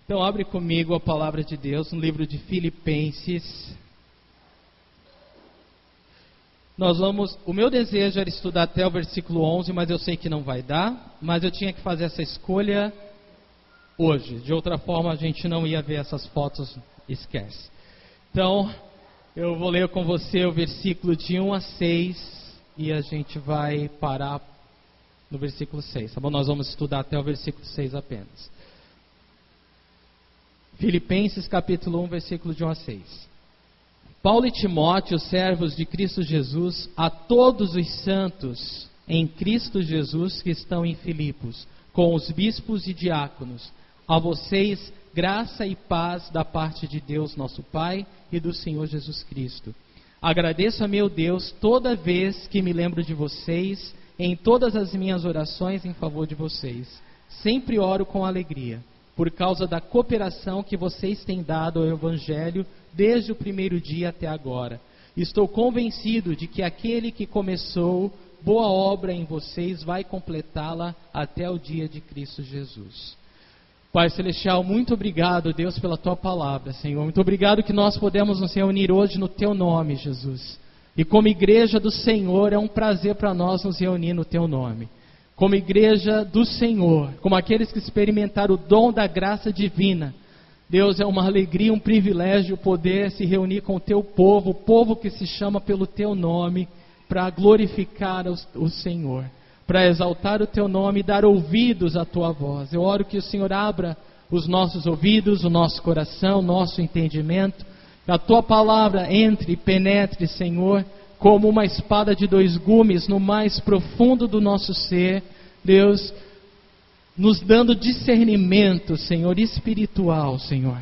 Então abre comigo a palavra de Deus no livro de Filipenses. O meu desejo era estudar até o versículo 11, mas eu sei que não vai dar, mas eu tinha que fazer essa escolha hoje. De outra forma a gente não ia ver essas fotos, esquece. Então eu vou ler com você o versículo de 1 a 6 e a gente vai parar no versículo 6, tá bom? Nós vamos estudar até o versículo 6 apenas. Filipenses capítulo 1, versículo de 1 a 6. Paulo e Timóteo, servos de Cristo Jesus, a todos os santos em Cristo Jesus que estão em Filipos, com os bispos e diáconos, a vocês graça e paz da parte de Deus nosso Pai e do Senhor Jesus Cristo. Agradeço a meu Deus toda vez que me lembro de vocês, em todas as minhas orações em favor de vocês. Sempre oro com alegria, por causa da cooperação que vocês têm dado ao Evangelho desde o primeiro dia até agora. Estou convencido de que aquele que começou boa obra em vocês vai completá-la até o dia de Cristo Jesus. Pai Celestial, muito obrigado, Deus, pela Tua palavra, Senhor. Muito obrigado que nós podemos nos reunir hoje no Teu nome, Jesus. E como igreja do Senhor, é um prazer para nós nos reunir no Teu nome. Como igreja do Senhor, como aqueles que experimentaram o dom da graça divina, Deus, é uma alegria, um privilégio poder se reunir com o Teu povo, o povo que se chama pelo Teu nome, para glorificar o Senhor, para exaltar o Teu nome e dar ouvidos à Tua voz. Eu oro que o Senhor abra os nossos ouvidos, o nosso coração, o nosso entendimento, que a Tua palavra entre e penetre, Senhor, como uma espada de dois gumes no mais profundo do nosso ser, Deus, nos dando discernimento, Senhor, espiritual, Senhor,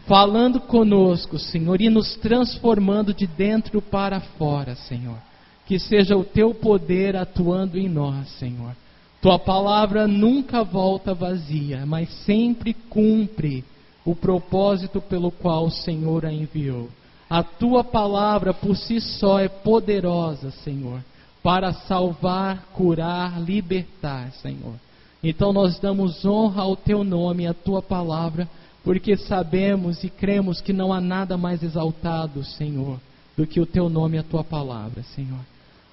falando conosco, Senhor, e nos transformando de dentro para fora, Senhor. Que seja o Teu poder atuando em nós, Senhor. Tua palavra nunca volta vazia, mas sempre cumpre o propósito pelo qual o Senhor a enviou. A Tua palavra por si só é poderosa, Senhor, para salvar, curar, libertar, Senhor. Então nós damos honra ao Teu nome e à Tua palavra, porque sabemos e cremos que não há nada mais exaltado, Senhor, do que o Teu nome e a Tua palavra, Senhor.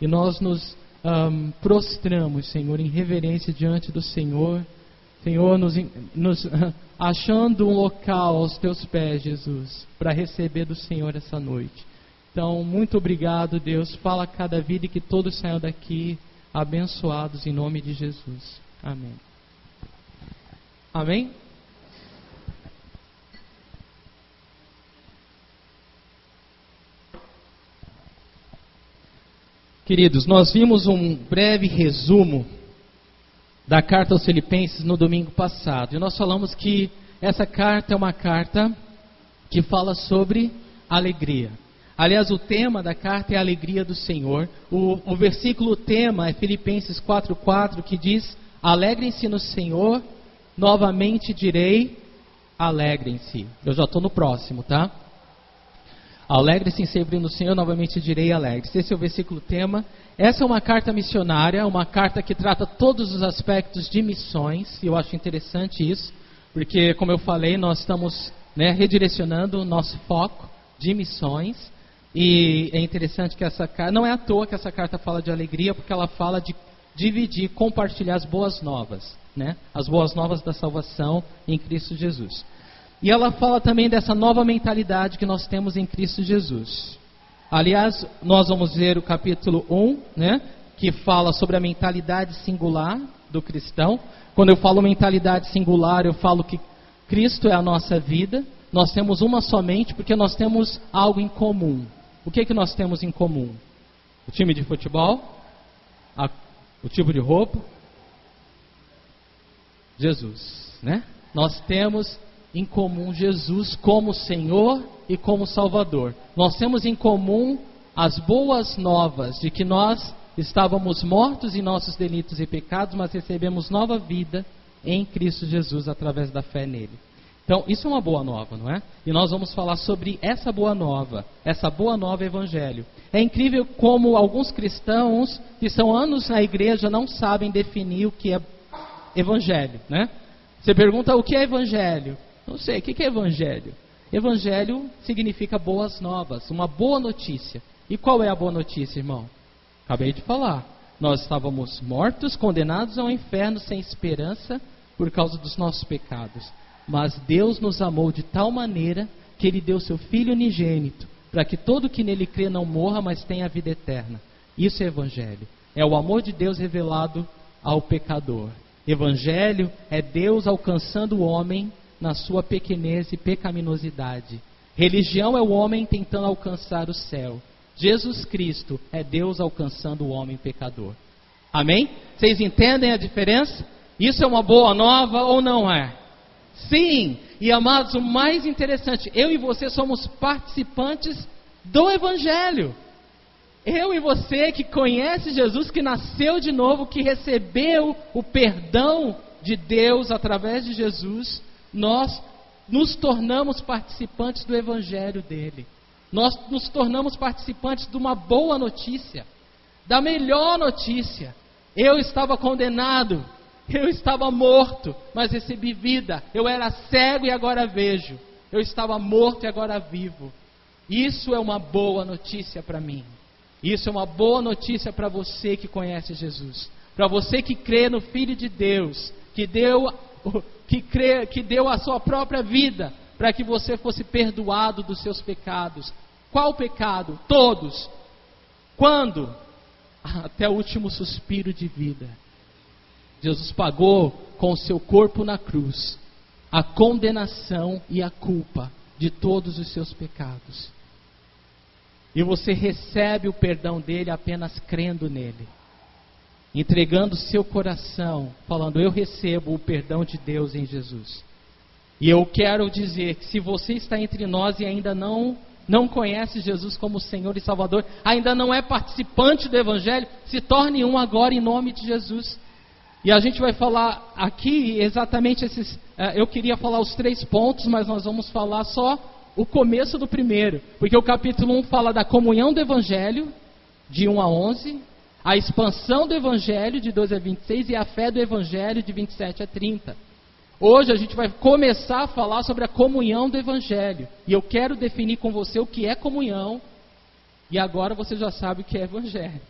E nós nos prostramos, Senhor, em reverência diante do Senhor, Senhor, nos achando um local aos Teus pés, Jesus, para receber do Senhor essa noite. Então, muito obrigado, Deus. Fala a cada vida e que todos saiam daqui abençoados em nome de Jesus. Amém. Amém? Queridos, nós vimos um breve resumo da carta aos Filipenses no domingo passado. E nós falamos que essa carta é uma carta que fala sobre alegria. Aliás, o tema da carta é a alegria do Senhor. O versículo tema é Filipenses 4:4, que diz: alegrem-se no Senhor, novamente direi, alegrem-se. Eu já estou no próximo, tá? Alegre-se sempre no Senhor, novamente direi, alegre-se. Esse é o versículo tema. Essa é uma carta missionária, uma carta que trata todos os aspectos de missões. E eu acho interessante isso, porque, como eu falei, nós estamos redirecionando o nosso foco de missões. E é interessante que essa carta, não é à toa que essa carta fala de alegria, porque ela fala de dividir, compartilhar as boas novas, as boas novas da salvação em Cristo Jesus. E ela fala também dessa nova mentalidade que nós temos em Cristo Jesus. Aliás, nós vamos ver o capítulo 1, que fala sobre a mentalidade singular do cristão. Quando eu falo mentalidade singular, eu falo que Cristo é a nossa vida. Nós temos uma somente porque nós temos algo em comum. O que nós temos em comum? O time de futebol? O tipo de roupa? Jesus, Nós temos em comum Jesus como Senhor e como Salvador. Nós temos em comum as boas novas de que nós estávamos mortos em nossos delitos e pecados, mas recebemos nova vida em Cristo Jesus através da fé nele. Então, isso é uma boa nova, não é? E nós vamos falar sobre essa boa nova evangelho. É incrível como alguns cristãos que são anos na igreja não sabem definir o que é evangelho, Você pergunta o que é evangelho? Não sei, o que é evangelho? Evangelho significa boas novas, uma boa notícia. E qual é a boa notícia, irmão? Acabei de falar. Nós estávamos mortos, condenados ao inferno, sem esperança, por causa dos nossos pecados. Mas Deus nos amou de tal maneira que Ele deu seu Filho unigênito, para que todo que nele crê não morra, mas tenha a vida eterna. Isso é evangelho. É o amor de Deus revelado ao pecador. Evangelho é Deus alcançando o homem na sua pequenez e pecaminosidade. Religião é o homem tentando alcançar o céu. Jesus Cristo é Deus alcançando o homem pecador. Amém? Vocês entendem a diferença? Isso é uma boa nova ou não é? Sim! E amados, o mais interessante, eu e você somos participantes do Evangelho. Eu e você que conhece Jesus, que nasceu de novo, que recebeu o perdão de Deus através de Jesus, nós nos tornamos participantes do Evangelho dele. Nós nos tornamos participantes de uma boa notícia, da melhor notícia. Eu estava condenado, eu estava morto, mas recebi vida. Eu era cego e agora vejo. Eu estava morto e agora vivo. Isso é uma boa notícia para mim. Isso é uma boa notícia para você que conhece Jesus. Para você que crê no Filho de Deus, que deu a sua própria vida para que você fosse perdoado dos seus pecados. Qual pecado? Todos. Quando? Até o último suspiro de vida. Jesus pagou com o seu corpo na cruz a condenação e a culpa de todos os seus pecados. E você recebe o perdão dele apenas crendo nele. Entregando seu coração, falando, eu recebo o perdão de Deus em Jesus. E eu quero dizer que se você está entre nós e ainda não conhece Jesus como Senhor e Salvador, ainda não é participante do Evangelho, se torne um agora em nome de Jesus. E a gente vai falar aqui exatamente esses... eu queria falar os 3 pontos, mas nós vamos falar só o começo do primeiro. Porque o capítulo 1 fala da comunhão do Evangelho, de 1 a 11, a expansão do Evangelho, de 12 a 26, e a fé do Evangelho, de 27 a 30. Hoje a gente vai começar a falar sobre a comunhão do Evangelho. E eu quero definir com você o que é comunhão. E agora você já sabe o que é Evangelho.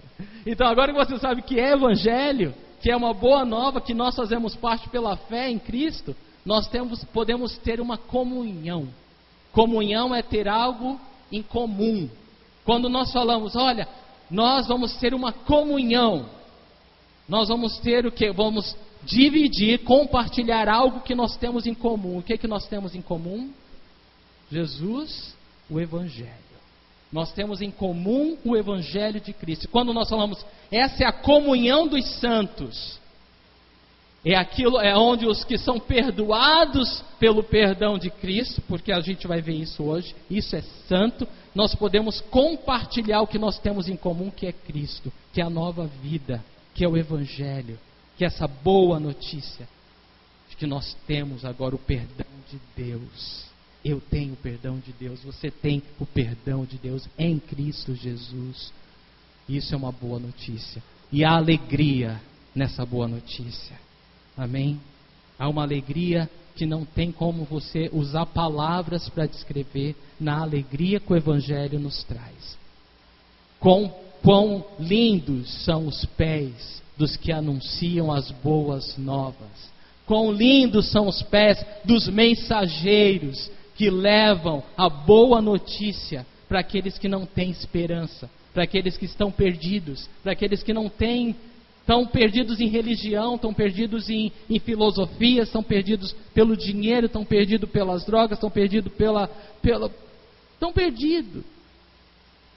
Então agora que você sabe o que é Evangelho, que é uma boa nova, que nós fazemos parte pela fé em Cristo, nós podemos ter uma comunhão. Comunhão é ter algo em comum. Quando nós falamos, olha, nós vamos ter uma comunhão, nós vamos ter o que? Vamos dividir, compartilhar algo que nós temos em comum. O que é que nós temos em comum? Jesus, o Evangelho. Nós temos em comum o Evangelho de Cristo. Quando nós falamos, essa é a comunhão dos santos, é onde os que são perdoados pelo perdão de Cristo, porque a gente vai ver isso hoje, isso é santo, nós podemos compartilhar o que nós temos em comum, que é Cristo, que é a nova vida, que é o Evangelho, que é essa boa notícia, de que nós temos agora o perdão de Deus. Eu tenho o perdão de Deus, você tem o perdão de Deus em Cristo Jesus. Isso é uma boa notícia. E há alegria nessa boa notícia. Amém? Há uma alegria que não tem como você usar palavras para descrever, na alegria que o Evangelho nos traz. Quão lindos são os pés dos que anunciam as boas novas. Quão lindos são os pés dos mensageiros que levam a boa notícia para aqueles que não têm esperança, para aqueles que estão perdidos, para aqueles que não têm, estão perdidos em religião, estão perdidos em filosofia, estão perdidos pelo dinheiro, estão perdidos pelas drogas, estão perdidos estão perdidos.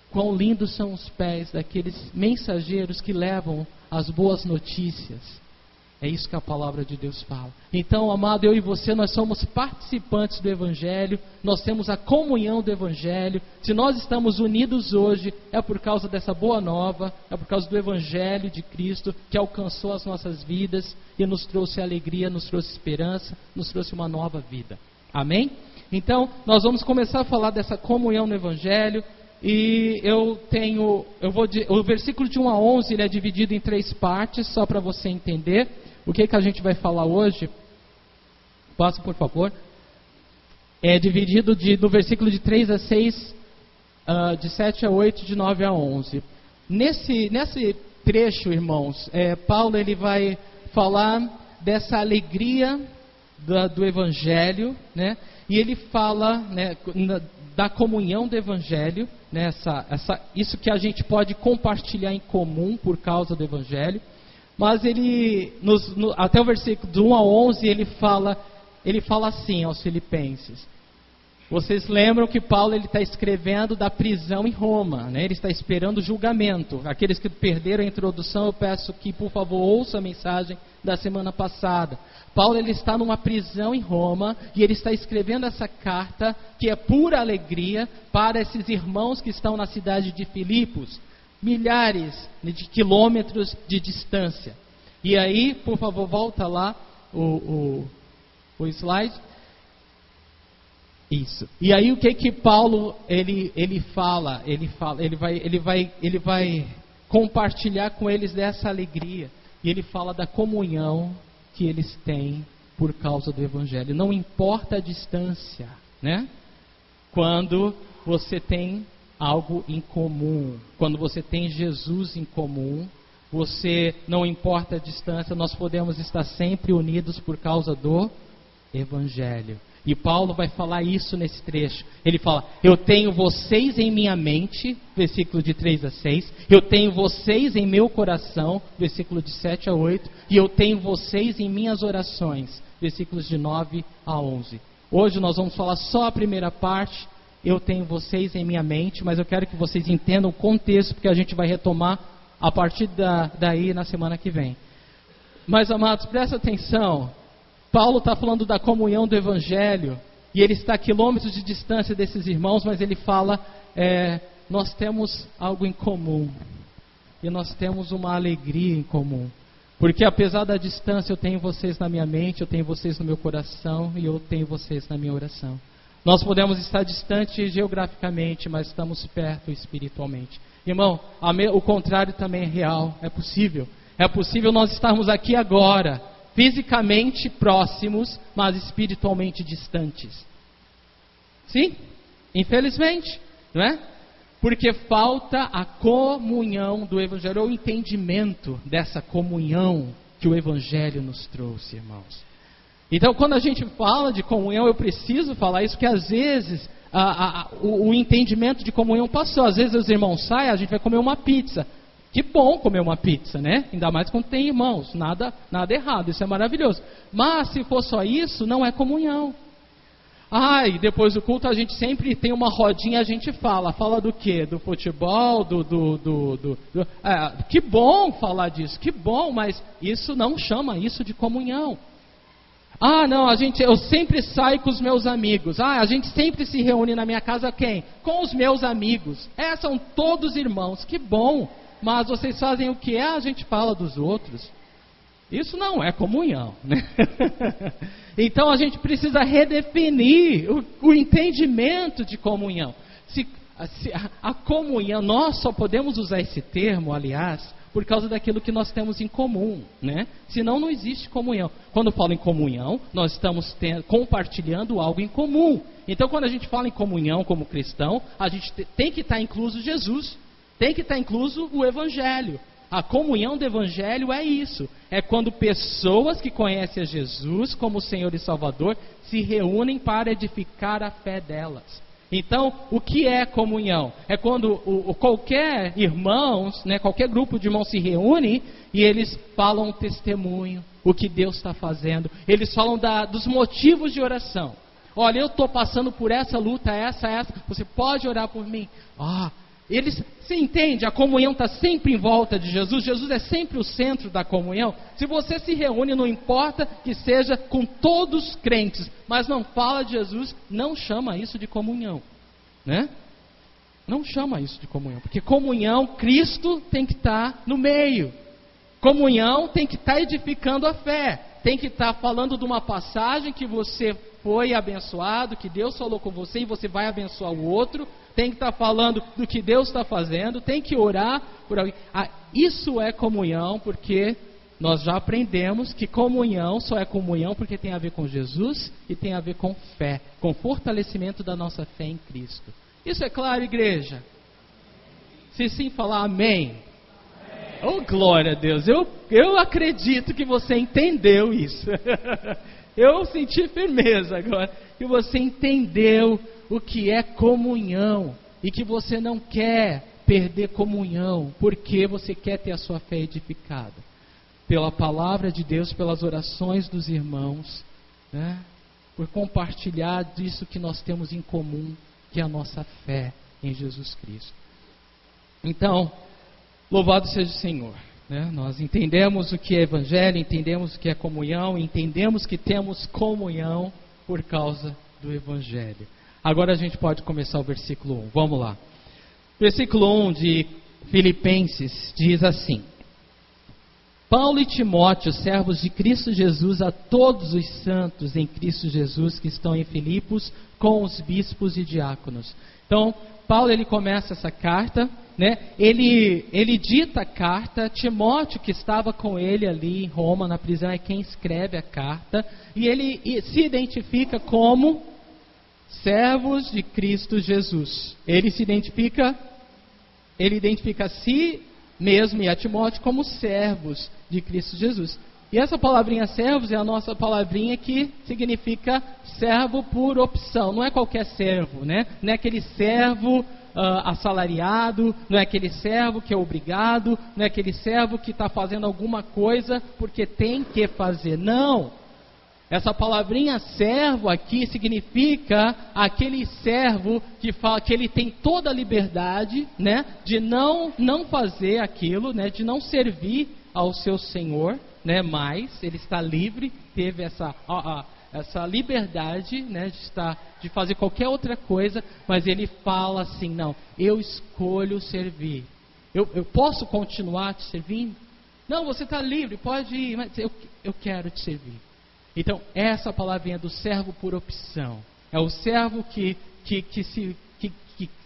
Quão lindos são os pés daqueles mensageiros que levam as boas notícias. É isso que a palavra de Deus fala. Então, amado, eu e você, nós somos participantes do Evangelho, nós temos a comunhão do Evangelho. Se nós estamos unidos hoje, é por causa dessa boa nova, é por causa do Evangelho de Cristo, que alcançou as nossas vidas e nos trouxe alegria, nos trouxe esperança, nos trouxe uma nova vida. Amém? Então, nós vamos começar a falar dessa comunhão no Evangelho. E o versículo de 1 a 11, ele é dividido em 3 partes, só para você entender o que a gente vai falar hoje. Passa, por favor. É dividido no versículo de 3 a 6, de 7 a 8, de 9 a 11. Nesse trecho, irmãos, Paulo ele vai falar dessa alegria do Evangelho, né? E ele fala, né, da comunhão do Evangelho, né? Isso que a gente pode compartilhar em comum por causa do Evangelho. Mas ele, até o versículo do 1 a 11, ele fala assim aos filipenses. Vocês lembram que Paulo está escrevendo da prisão em Roma, né? Ele está esperando o julgamento. Aqueles que perderam a introdução, eu peço que, por favor, ouçam a mensagem da semana passada. Paulo ele está numa prisão em Roma e ele está escrevendo essa carta, que é pura alegria, para esses irmãos que estão na cidade de Filipos, milhares de quilômetros de distância. E aí, por favor, volta lá o slide. Isso. E aí o que Paulo ele vai compartilhar com eles dessa alegria. E ele fala da comunhão que eles têm por causa do Evangelho. Não importa a distância, né? Quando você tem algo em comum, quando você tem Jesus em comum, você, não importa a distância, nós podemos estar sempre unidos por causa do Evangelho. E Paulo vai falar isso nesse trecho. Ele fala, eu tenho vocês em minha mente, versículo de 3 a 6. Eu tenho vocês em meu coração, versículo de 7 a 8. E eu tenho vocês em minhas orações, versículos de 9 a 11. Hoje nós vamos falar só a primeira parte. Eu tenho vocês em minha mente, mas eu quero que vocês entendam o contexto, porque a gente vai retomar a partir daí na semana que vem. Mas, amados, presta atenção. Paulo está falando da comunhão do Evangelho, e ele está a quilômetros de distância desses irmãos, mas ele fala, nós temos algo em comum, e nós temos uma alegria em comum, porque apesar da distância eu tenho vocês na minha mente, eu tenho vocês no meu coração, e eu tenho vocês na minha oração. Nós podemos estar distantes geograficamente, mas estamos perto espiritualmente. Irmão, o contrário também é real, é possível. É possível nós estarmos aqui agora, fisicamente próximos, mas espiritualmente distantes. Sim, infelizmente, não é? Porque falta a comunhão do Evangelho, o entendimento dessa comunhão que o Evangelho nos trouxe, irmãos. Então, quando a gente fala de comunhão, eu preciso falar isso, que às vezes o entendimento de comunhão passou. Às vezes os irmãos saem, a gente vai comer uma pizza. Que bom comer uma pizza, né? Ainda mais quando tem irmãos, nada errado, isso é maravilhoso. Mas se for só isso, não é comunhão. E depois do culto a gente sempre tem uma rodinha, a gente fala do quê? Do futebol, que bom falar disso, que bom, mas isso não chama isso de comunhão. Não, eu sempre saio com os meus amigos. A gente sempre se reúne na minha casa, quem? Com os meus amigos. São todos irmãos, que bom. Mas vocês fazem o que? A gente fala dos outros. Isso não é comunhão, né? Então a gente precisa redefinir o entendimento de comunhão. A comunhão, nós só podemos usar esse termo, aliás, por causa daquilo que nós temos em comum, né? Senão não existe comunhão. Quando eu falo em comunhão, nós estamos compartilhando algo em comum. Então quando a gente fala em comunhão como cristão, a gente tem que estar incluso Jesus, tem que estar incluso o Evangelho. A comunhão do Evangelho é isso. É quando pessoas que conhecem a Jesus como Senhor e Salvador se reúnem para edificar a fé delas. Então, o que é comunhão? É quando qualquer irmãos, né, qualquer grupo de irmãos se reúne e eles falam um testemunho, o que Deus está fazendo. Eles falam dos motivos de oração. Olha, eu estou passando por essa luta, essa. Você pode orar por mim? Você entende? A comunhão está sempre em volta de Jesus. Jesus é sempre o centro da comunhão. Se você se reúne, não importa que seja com todos os crentes, mas não fala de Jesus, não chama isso de comunhão, né? Não chama isso de comunhão, porque comunhão, Cristo tem que estar no meio. Comunhão tem que estar edificando a fé. Tem que estar falando de uma passagem que você foi abençoado, que Deus falou com você e você vai abençoar o outro. Tem que estar falando do que Deus está fazendo, tem que orar por alguém. Isso é comunhão, porque nós já aprendemos que comunhão só é comunhão porque tem a ver com Jesus e tem a ver com fé, com fortalecimento da nossa fé em Cristo. Isso é claro, igreja? Se sim, falar amém. Oh, glória a Deus, eu acredito que você entendeu isso. Eu senti firmeza agora, que você entendeu o que é comunhão, e que você não quer perder comunhão, porque você quer ter a sua fé edificada, pela palavra de Deus, pelas orações dos irmãos, né? Por compartilhar disso que nós temos em comum, que é a nossa fé em Jesus Cristo. Então, louvado seja o Senhor, né? Nós entendemos o que é evangelho, entendemos o que é comunhão, entendemos que temos comunhão por causa do evangelho. Agora a gente pode começar o versículo 1, vamos lá. Versículo 1 de Filipenses diz assim: Paulo e Timóteo, servos de Cristo Jesus, a todos os santos em Cristo Jesus que estão em Filipos, com os bispos e diáconos. Então, Paulo ele começa essa carta, né? Ele dita a carta. Timóteo, que estava com ele ali em Roma, na prisão, é quem escreve a carta, e ele se identifica como servos de Cristo Jesus. Ele identifica a si mesmo e a Timóteo como servos de Cristo Jesus. E essa palavrinha servos é a nossa palavrinha que significa servo por opção. Não é qualquer servo, né? Não é aquele servo assalariado, não é aquele servo que é obrigado, não é aquele servo que está fazendo alguma coisa porque tem que fazer. Não! Essa palavrinha servo aqui significa aquele servo que fala que ele tem toda a liberdade, né, de não fazer aquilo, né, de não servir ao seu Senhor, né, mas ele está livre, teve essa liberdade, né, de fazer qualquer outra coisa, mas ele fala assim: não, eu escolho servir. Eu posso continuar te servindo? Não, você está livre, pode ir, mas eu quero te servir. Então, essa palavrinha do servo por opção. É o servo que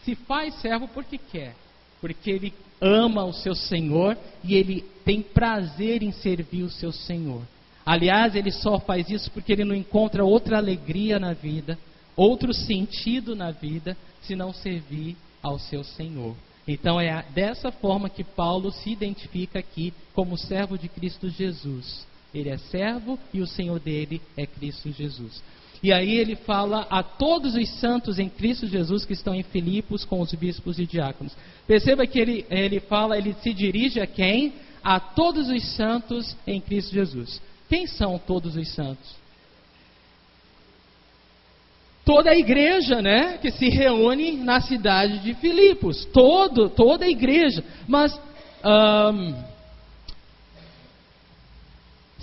se faz servo porque quer. Porque ele ama o seu Senhor e ele tem prazer em servir o seu Senhor. Aliás, ele só faz isso porque ele não encontra outra alegria na vida, outro sentido na vida, se não servir ao seu Senhor. Então, é dessa forma que Paulo se identifica aqui como servo de Cristo Jesus. Ele é servo e o Senhor dele é Cristo Jesus. E aí ele fala a todos os santos em Cristo Jesus que estão em Filipos com os bispos e diáconos. Perceba que ele se dirige a quem? A todos os santos em Cristo Jesus. Quem são todos os santos? Toda a igreja, né, que se reúne na cidade de Filipos. Toda a igreja. Mas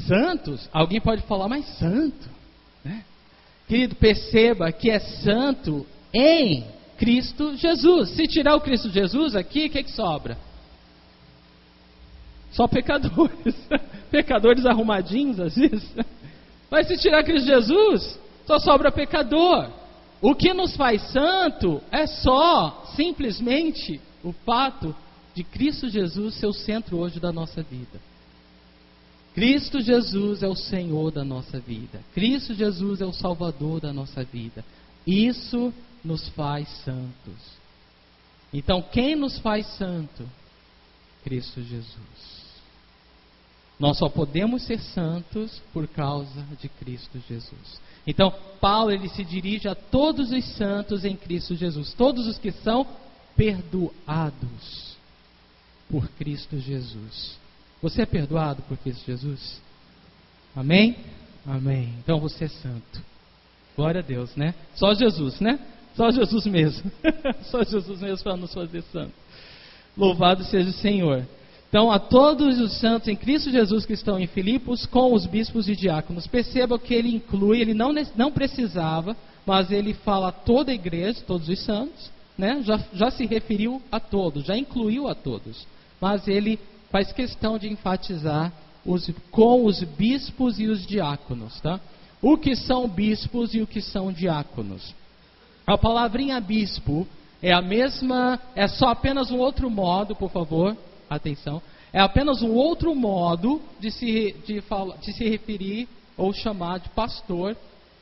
santos, alguém pode falar, mas santo, né? Querido, perceba que é santo em Cristo Jesus. Se tirar o Cristo Jesus aqui, o que sobra? Só pecadores. Pecadores arrumadinhos às vezes. Mas se tirar Cristo Jesus, só sobra pecador. O que nos faz santo é só, simplesmente, o fato de Cristo Jesus ser o centro hoje da nossa vida. Cristo Jesus é o Senhor da nossa vida. Cristo Jesus é o Salvador da nossa vida. Isso nos faz santos. Então, quem nos faz santo? Cristo Jesus. Nós só podemos ser santos por causa de Cristo Jesus. Então, Paulo ele se dirige a todos os santos em Cristo Jesus. Todos os que são perdoados por Cristo Jesus. Você é perdoado por Cristo Jesus? Amém? Amém. Então você é santo. Glória a Deus, né? Só Jesus, né? Só Jesus mesmo. Só Jesus mesmo para nos fazer santo. Louvado seja o Senhor. Então, a todos os santos em Cristo Jesus que estão em Filipos, com os bispos e diáconos. Perceba que ele inclui, ele não precisava, mas ele fala a toda a igreja, todos os santos, né? Já se referiu a todos, já incluiu a todos. Mas ele faz questão de enfatizar com os bispos e os diáconos, tá? O que são bispos e o que são diáconos? A palavrinha bispo é a mesma, é só apenas um outro modo, por favor, atenção. É apenas um outro modo de se referir ou chamar de pastor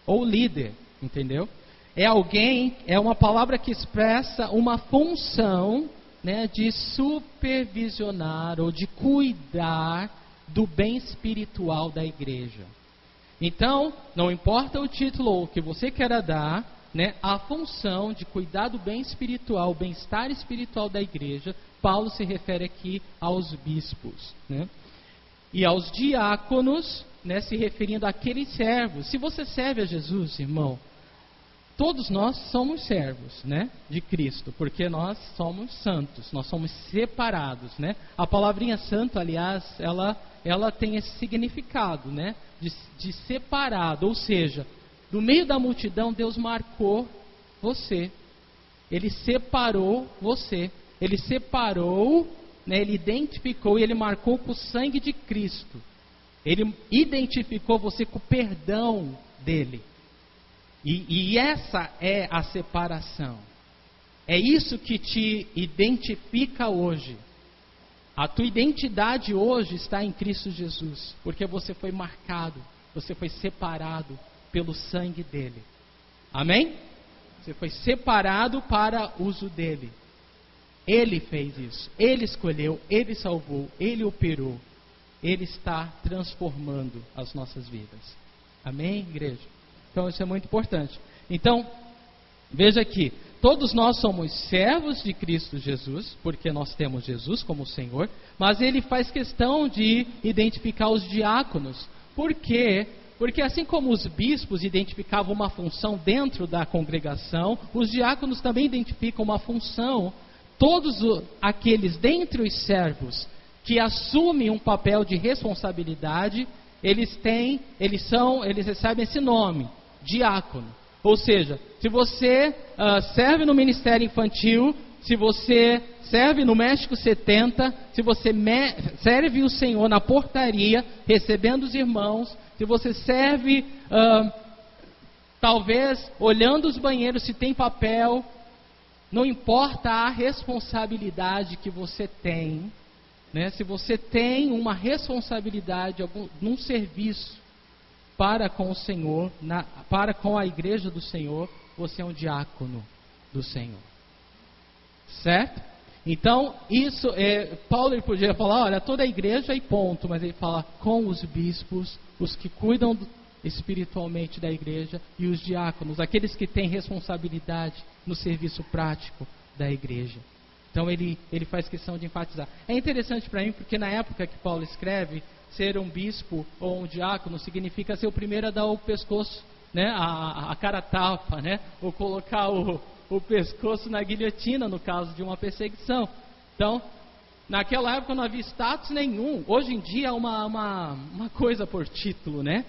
ou líder, entendeu? É uma palavra que expressa uma função, né, de supervisionar ou de cuidar do bem espiritual da igreja. Então, não importa o título ou o que você queira dar, né, a função de cuidar do bem espiritual, o bem-estar espiritual da igreja, Paulo se refere aqui aos bispos, né? E aos diáconos, né, se referindo àqueles servos. Se você serve a Jesus, irmão, todos nós somos servos, né, de Cristo, porque nós somos santos, nós somos separados, né? A palavrinha santo, aliás, ela tem esse significado, né, de separado, ou seja, no meio da multidão Deus marcou você, Ele separou você, Ele separou, né, Ele identificou e Ele marcou com o sangue de Cristo, Ele identificou você com o perdão dEle. E essa é a separação. É isso que te identifica hoje. A tua identidade hoje está em Cristo Jesus, porque você foi marcado, você foi separado pelo sangue dele. Amém? Você foi separado para uso dele. Ele fez isso, ele escolheu, ele salvou, ele operou. Ele está transformando as nossas vidas. Amém, igreja? Então isso é muito importante. Então, veja aqui, todos nós somos servos de Cristo Jesus, porque nós temos Jesus como Senhor, mas ele faz questão de identificar os diáconos. Por quê? Porque assim como os bispos identificavam uma função dentro da congregação, os diáconos também identificam uma função. Todos aqueles dentre os servos que assumem um papel de responsabilidade, eles recebem esse nome, diácono. Ou seja, se você serve no ministério infantil, se você serve no México 70, se você serve o Senhor na portaria, recebendo os irmãos, se você serve, talvez, olhando os banheiros se tem papel, não importa a responsabilidade que você tem, né? Se você tem uma responsabilidade, num serviço para com o Senhor, para com a igreja do Senhor, você é um diácono do Senhor. Certo? Então, Paulo ele podia falar, olha, toda a igreja e ponto, mas ele fala com os bispos, os que cuidam espiritualmente da igreja, e os diáconos, aqueles que têm responsabilidade no serviço prático da igreja. Então ele faz questão de enfatizar. É interessante para mim, porque na época que Paulo escreve, ser um bispo ou um diácono significa ser o primeiro a dar o pescoço, né, a cara tapa, né, ou colocar o pescoço na guilhotina no caso de uma perseguição. Então, naquela época não havia status nenhum. Hoje em dia é uma coisa por título, né?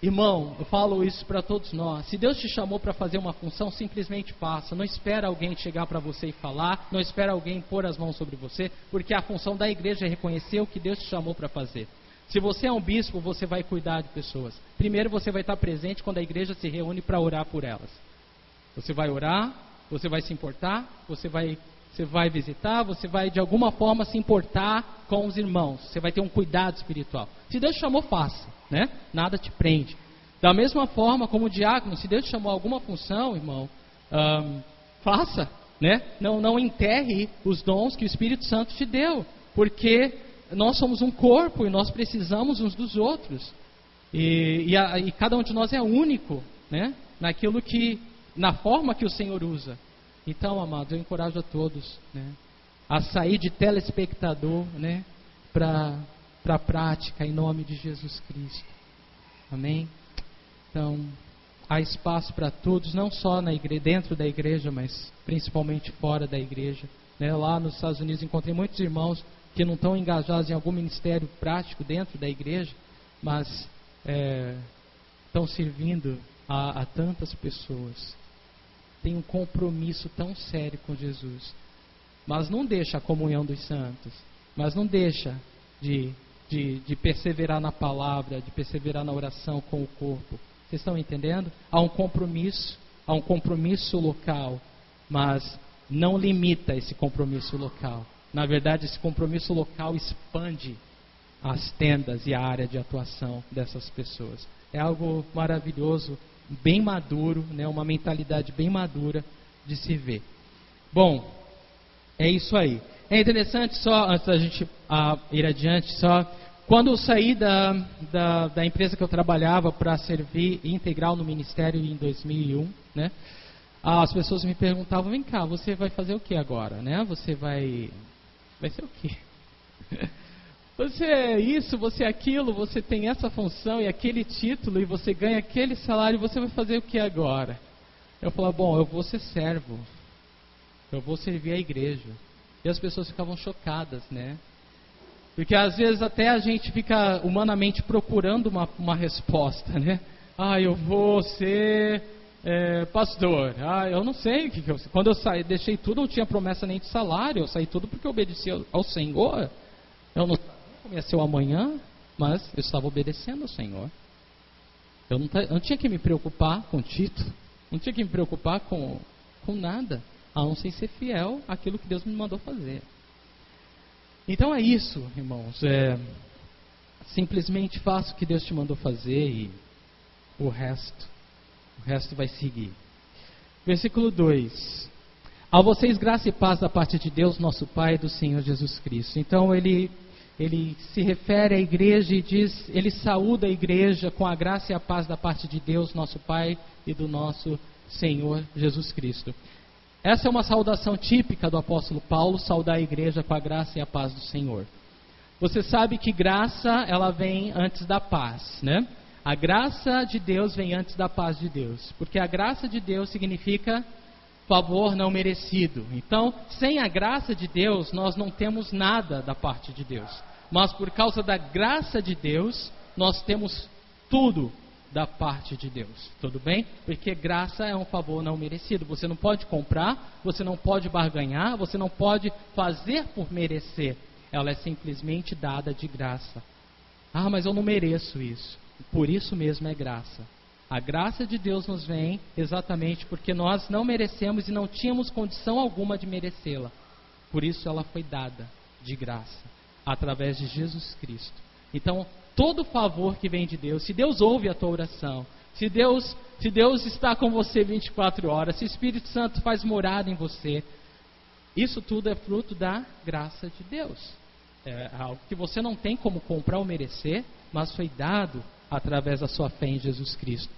Irmão, eu falo isso para todos nós. Se Deus te chamou para fazer uma função, simplesmente faça. Não espera alguém chegar para você e falar. Não espera alguém pôr as mãos sobre você. Porque a função da igreja é reconhecer o que Deus te chamou para fazer. Se você é um bispo, você vai cuidar de pessoas. Primeiro você vai estar presente quando a igreja se reúne para orar por elas. Você vai orar, você vai se importar, você vai visitar, você vai de alguma forma se importar com os irmãos. Você vai ter um cuidado espiritual. Se Deus te chamou, faça, né? Nada te prende. Da mesma forma como diácono, se Deus te chamou a alguma função, irmão, faça, né? Não enterre os dons que o Espírito Santo te deu, porque nós somos um corpo e nós precisamos uns dos outros. E cada um de nós é único, né? Na forma que o Senhor usa. Então, amados, eu encorajo a todos, né, a sair de telespectador, né, para a prática, em nome de Jesus Cristo. Amém? Então, há espaço para todos, não só dentro da igreja, mas principalmente fora da igreja. Né? Lá nos Estados Unidos encontrei muitos irmãos que não estão engajados em algum ministério prático dentro da igreja, mas estão servindo a tantas pessoas. Tem um compromisso tão sério com Jesus, mas não deixa a comunhão dos santos, mas não deixa de perseverar na palavra, de perseverar na oração com o corpo. Vocês estão entendendo? Há um compromisso local, mas não limita esse compromisso local, Na verdade, esse compromisso local expande as tendas e a área de atuação dessas pessoas. É algo maravilhoso, bem maduro, né? Uma mentalidade bem madura de se ver. Bom, é isso aí. É interessante, só antes da gente ir adiante, só quando eu saí da empresa que eu trabalhava para servir integral no ministério em 2001, né? As pessoas me perguntavam: vem cá, você vai fazer o que agora, né? Você vai ser o quê? Você é isso, você é aquilo, você tem essa função e aquele título e você ganha aquele salário, você vai fazer o que agora? Eu falava: bom, eu vou ser servo, eu vou servir a igreja. E as pessoas ficavam chocadas, né? Porque às vezes até a gente fica humanamente procurando uma resposta, né? Eu vou ser pastor. Eu não sei o que eu sei. Quando eu saí, deixei tudo, não tinha promessa nem de salário. Eu saí tudo porque eu obedeci ao Senhor. Eu não sabia como ia ser o amanhã, mas eu estava obedecendo ao Senhor. Eu não tinha que me preocupar com título, não tinha que me preocupar com nada, a não ser fiel àquilo que Deus me mandou fazer. Então é isso, irmãos. Simplesmente faça o que Deus te mandou fazer e o resto vai seguir. Versículo 2. A vocês graça e paz da parte de Deus, nosso Pai, e do Senhor Jesus Cristo. Então ele se refere à igreja e diz, ele saúda a igreja com a graça e a paz da parte de Deus, nosso Pai, e do nosso Senhor Jesus Cristo. Essa é uma saudação típica do apóstolo Paulo, saudar a igreja com a graça e a paz do Senhor. Você sabe que graça, ela vem antes da paz, né? A graça de Deus vem antes da paz de Deus, porque a graça de Deus significa favor não merecido. Então, sem a graça de Deus, nós não temos nada da parte de Deus. Mas por causa da graça de Deus, nós temos tudo da parte de Deus. Tudo bem? Porque graça é um favor não merecido. Você não pode comprar, você não pode barganhar, você não pode fazer por merecer. Ela é simplesmente dada de graça. Mas eu não mereço isso. Por isso mesmo é graça. A graça de Deus nos vem exatamente porque nós não merecemos e não tínhamos condição alguma de merecê-la. Por isso ela foi dada de graça, através de Jesus Cristo. Então, todo favor que vem de Deus, se Deus ouve a tua oração, se Deus está com você 24 horas, se o Espírito Santo faz morada em você, isso tudo é fruto da graça de Deus. É algo que você não tem como comprar ou merecer, mas foi dado através da sua fé em Jesus Cristo.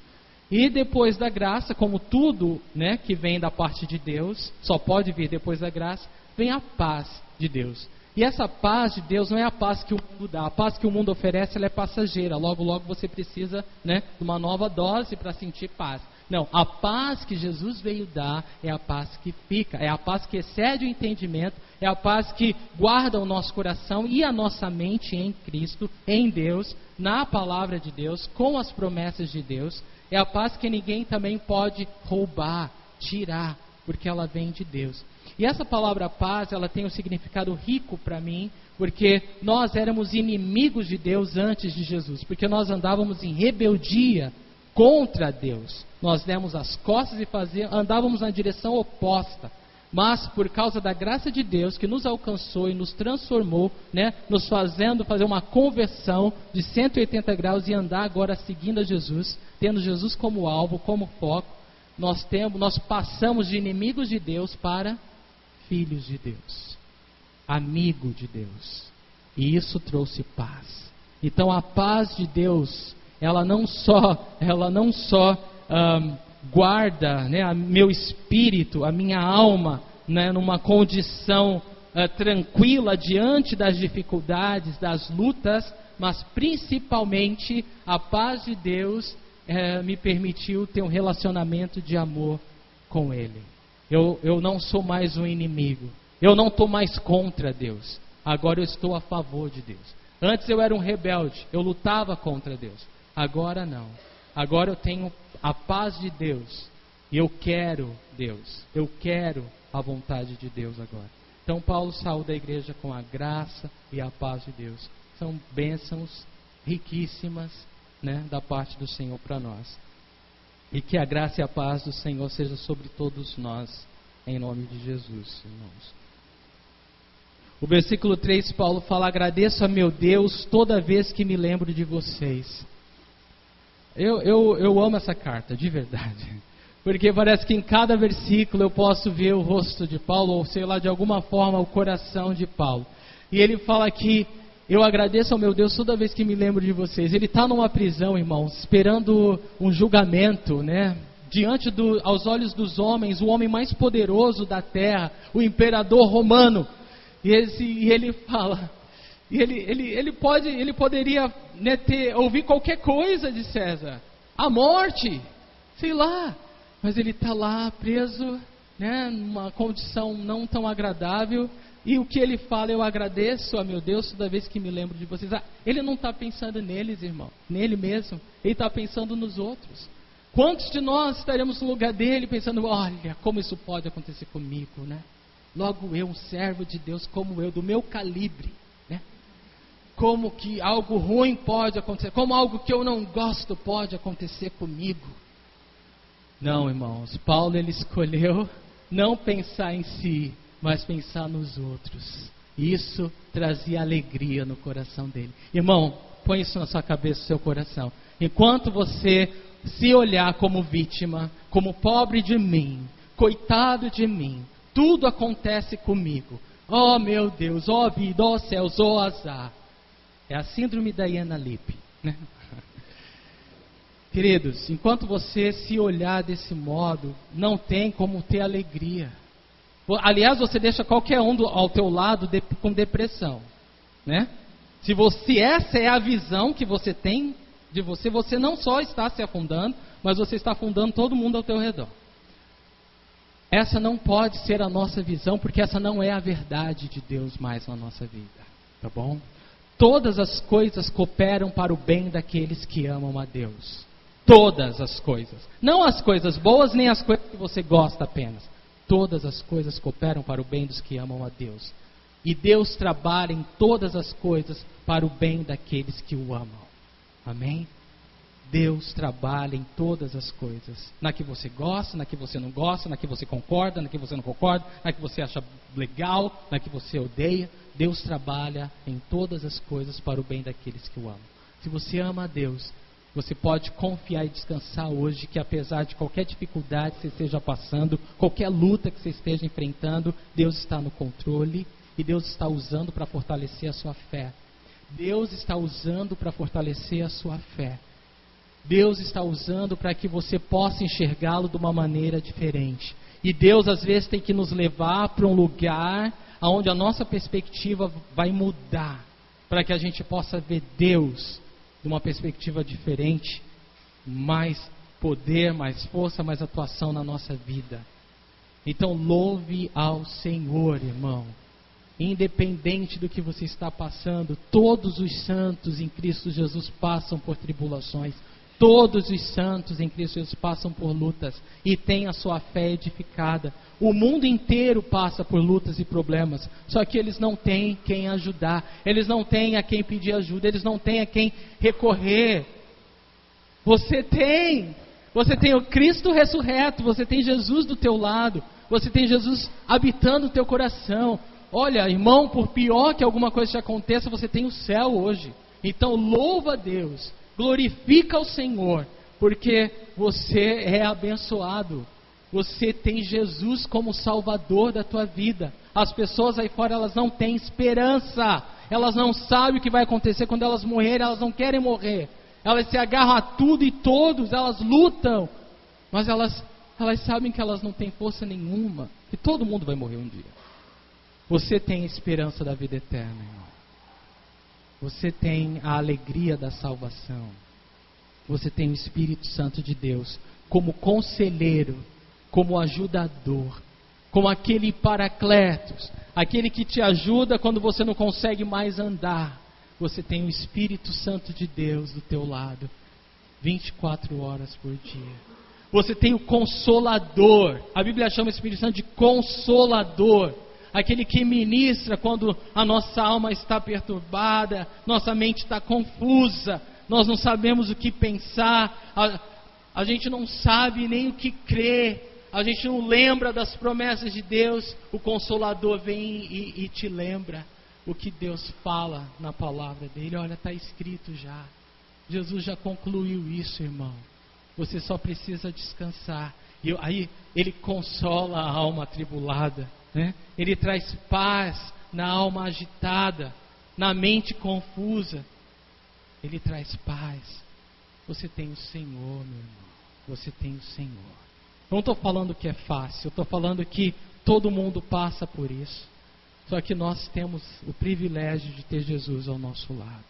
E depois da graça, como tudo, né, que vem da parte de Deus, só pode vir depois da graça, vem a paz de Deus. E essa paz de Deus não é a paz que o mundo dá. A paz que o mundo oferece, ela é passageira. Logo, logo você precisa, né, de uma nova dose para sentir paz. Não, a paz que Jesus veio dar é a paz que fica. É a paz que excede o entendimento. É a paz que guarda o nosso coração e a nossa mente em Cristo, em Deus, na palavra de Deus, com as promessas de Deus. É a paz que ninguém também pode roubar, tirar, porque ela vem de Deus. E essa palavra paz, ela tem um significado rico para mim, porque nós éramos inimigos de Deus antes de Jesus, porque nós andávamos em rebeldia contra Deus. Nós demos as costas e andávamos na direção oposta. Mas por causa da graça de Deus que nos alcançou e nos transformou, né, nos fazendo fazer uma conversão de 180 graus e andar agora seguindo a Jesus, tendo Jesus como alvo, como foco, nós passamos de inimigos de Deus para filhos de Deus, amigo de Deus. E isso trouxe paz. Então a paz de Deus, ela não só guarda, né, meu espírito, a minha alma, né, numa condição tranquila diante das dificuldades, das lutas, mas principalmente a paz de Deus me permitiu ter um relacionamento de amor com Ele. Eu não sou mais um inimigo, eu não estou mais contra Deus, agora eu estou a favor de Deus. Antes eu era um rebelde, eu lutava contra Deus, agora não. Agora eu tenho a paz de Deus. E eu quero Deus. Eu quero a vontade de Deus agora. Então Paulo saúda a igreja com a graça e a paz de Deus. São bênçãos riquíssimas, né, da parte do Senhor para nós. E que a graça e a paz do Senhor seja sobre todos nós, em nome de Jesus, irmãos. O versículo 3, Paulo fala: agradeço a meu Deus toda vez que me lembro de vocês. Eu amo essa carta, de verdade. Porque parece que em cada versículo eu posso ver o rosto de Paulo, ou sei lá, de alguma forma o coração de Paulo. E ele fala aqui: eu agradeço ao meu Deus toda vez que me lembro de vocês. Ele está numa prisão, irmãos, esperando um julgamento, né? Diante aos olhos dos homens, o homem mais poderoso da terra, o imperador romano. E ele fala, ele poderia, né, ouvir qualquer coisa de César, a morte, sei lá, mas ele está lá preso, né, numa condição não tão agradável. E o que ele fala: eu agradeço a meu Deus toda vez que me lembro de vocês. Ele não está pensando neles, irmão, nele mesmo, ele está pensando nos outros. Quantos de nós estaremos no lugar dele pensando: olha, como isso pode acontecer comigo, né? Logo eu, um servo de Deus como eu, do meu calibre, né? Como que algo ruim pode acontecer, como algo que eu não gosto pode acontecer comigo. Não, irmãos, Paulo ele escolheu não pensar em si, mas pensar nos outros. Isso trazia alegria no coração dele. Irmão, põe isso na sua cabeça, no seu coração. Enquanto você se olhar como vítima, como pobre de mim, coitado de mim, tudo acontece comigo. Oh meu Deus, oh vida, oh céus, oh azar. É a síndrome da Iana Lippe, né? Queridos, enquanto você se olhar desse modo, não tem como ter alegria. Aliás, você deixa qualquer um ao teu lado com depressão, né? Se essa é a visão que você tem de você, você não só está se afundando, mas você está afundando todo mundo ao teu redor. Essa não pode ser a nossa visão, porque essa não é a verdade de Deus mais na nossa vida, tá bom? Todas as coisas cooperam para o bem daqueles que amam a Deus. Todas as coisas. Não as coisas boas, nem as coisas que você gosta apenas. Todas as coisas cooperam para o bem dos que amam a Deus. E Deus trabalha em todas as coisas para o bem daqueles que o amam. Amém? Deus trabalha em todas as coisas. Na que você gosta, na que você não gosta, na que você concorda, na que você não concorda, na que você acha legal, na que você odeia. Deus trabalha em todas as coisas para o bem daqueles que o amam. Se você ama a Deus, você pode confiar e descansar hoje que apesar de qualquer dificuldade que você esteja passando, qualquer luta que você esteja enfrentando, Deus está no controle e Deus está usando para fortalecer a sua fé. Deus está usando para fortalecer a sua fé. Deus está usando para que você possa enxergá-lo de uma maneira diferente. E Deus às vezes tem que nos levar para um lugar onde a nossa perspectiva vai mudar, para que a gente possa ver Deus de uma perspectiva diferente, mais poder, mais força, mais atuação na nossa vida. Então louve ao Senhor, irmão. Independente do que você está passando, todos os santos em Cristo Jesus passam por tribulações. Todos os santos em Cristo Jesus passam por lutas e têm a sua fé edificada. O mundo inteiro passa por lutas e problemas, só que eles não têm quem ajudar, eles não têm a quem pedir ajuda, eles não têm a quem recorrer. Você tem o Cristo ressurreto, você tem Jesus do teu lado, você tem Jesus habitando o teu coração. Olha, irmão, por pior que alguma coisa te aconteça, você tem o céu hoje. Então louva a Deus. Glorifica o Senhor, porque você é abençoado. Você tem Jesus como Salvador da tua vida. As pessoas aí fora, elas não têm esperança. Elas não sabem o que vai acontecer quando elas morrerem. Elas não querem morrer. Elas se agarram a tudo e todos. Elas lutam. Mas elas sabem que elas não têm força nenhuma. Que todo mundo vai morrer um dia. Você tem a esperança da vida eterna, irmão. Você tem a alegria da salvação. Você tem o Espírito Santo de Deus como conselheiro, como ajudador, como aquele paracletos, aquele que te ajuda quando você não consegue mais andar. Você tem o Espírito Santo de Deus do teu lado, 24 horas por dia. Você tem o Consolador. A Bíblia chama o Espírito Santo de Consolador. Aquele que ministra quando a nossa alma está perturbada, nossa mente está confusa, nós não sabemos o que pensar, a gente não sabe nem o que crer. a gente não lembra das promessas de Deus, o Consolador vem e te lembra o que Deus fala na palavra dele. Olha, está escrito já. Jesus já concluiu isso, irmão. Você só precisa descansar. E aí ele consola a alma atribulada, né? Ele traz paz na alma agitada, na mente confusa. Ele traz paz. Você tem o Senhor, meu irmão. Você tem o Senhor. Não estou falando que é fácil. Eu estou falando que todo mundo passa por isso. Só que nós temos o privilégio de ter Jesus ao nosso lado.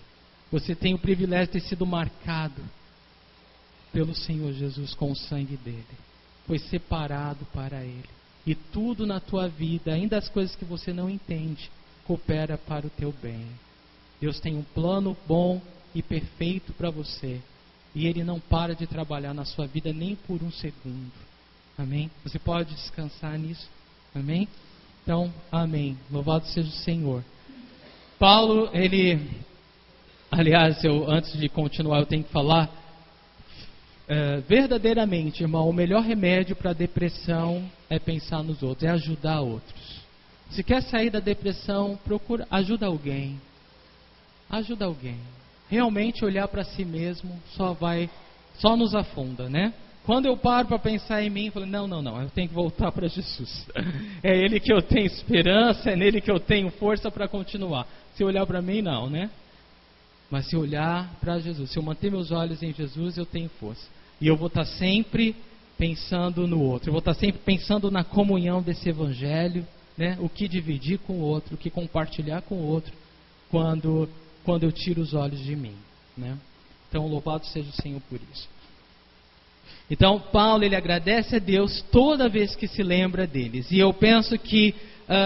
Você tem o privilégio de ter sido marcado pelo Senhor Jesus com o sangue dele. Foi separado para ele. E tudo na tua vida, ainda as coisas que você não entende, coopera para o teu bem. Deus tem um plano bom e perfeito para você. E ele não para de trabalhar na sua vida nem por um segundo. Amém? Você pode descansar nisso. Amém? Então, amém. Louvado seja o Senhor. Paulo, aliás, antes de continuar, eu tenho que falar, verdadeiramente, irmão, o melhor remédio para a depressão é pensar nos outros, é ajudar outros. Se quer sair da depressão, ajuda alguém. Ajuda alguém. Realmente olhar para si mesmo só nos afunda, né? Quando eu paro para pensar em mim, eu falo, não, eu tenho que voltar para Jesus. É Ele que eu tenho esperança, é nele que eu tenho força para continuar. Se olhar para mim, não, né? Mas se olhar para Jesus, se eu manter meus olhos em Jesus, eu tenho força. E eu vou estar sempre pensando no outro. Eu vou estar sempre pensando na comunhão desse evangelho, né? O que dividir com o outro, o que compartilhar com o outro, quando eu tiro os olhos de mim, né? Então, louvado seja o Senhor por isso. Então, Paulo, ele agradece a Deus toda vez que se lembra deles. E eu penso que,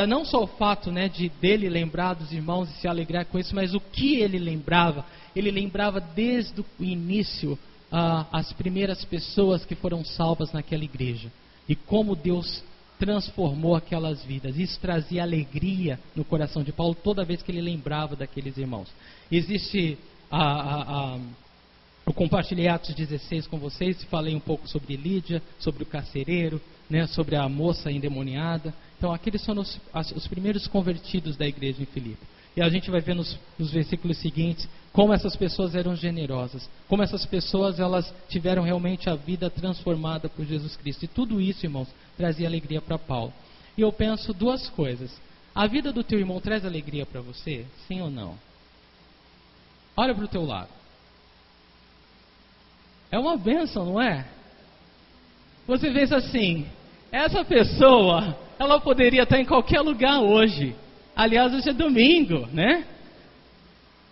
não só o fato, né, dele lembrar dos irmãos e se alegrar com isso, mas o que ele lembrava desde o início as primeiras pessoas que foram salvas naquela igreja. E como Deus transformou aquelas vidas. Isso trazia alegria no coração de Paulo toda vez que ele lembrava daqueles irmãos. Existe eu compartilhei Atos 16 com vocês e falei um pouco sobre Lídia, sobre o carcereiro, né, sobre a moça endemoniada. Então aqueles são os primeiros convertidos da igreja em Filipe. E a gente vai ver nos versículos seguintes como essas pessoas eram generosas, como essas pessoas elas tiveram realmente a vida transformada por Jesus Cristo. E tudo isso, irmãos, trazia alegria para Paulo. E eu penso duas coisas. A vida do teu irmão traz alegria para você? Sim ou não? Olha para o teu lado. É uma bênção, não é? Você pensa assim, essa pessoa, ela poderia estar em qualquer lugar hoje. Aliás, hoje é domingo, né?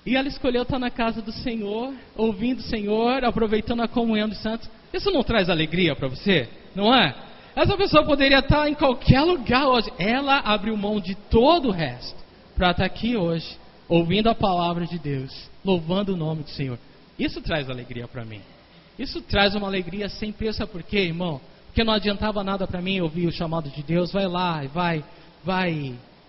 E ela escolheu estar na casa do Senhor, ouvindo o Senhor, aproveitando a comunhão dos santos. Isso não traz alegria para você? Não é? Essa pessoa poderia estar em qualquer lugar hoje. Ela abriu mão de todo o resto para estar aqui hoje, ouvindo a palavra de Deus, louvando o nome do Senhor. Isso traz alegria para mim. Isso traz uma alegria sem preço. Sabe por quê, irmão? Porque não adiantava nada para mim ouvir o chamado de Deus. Vai lá,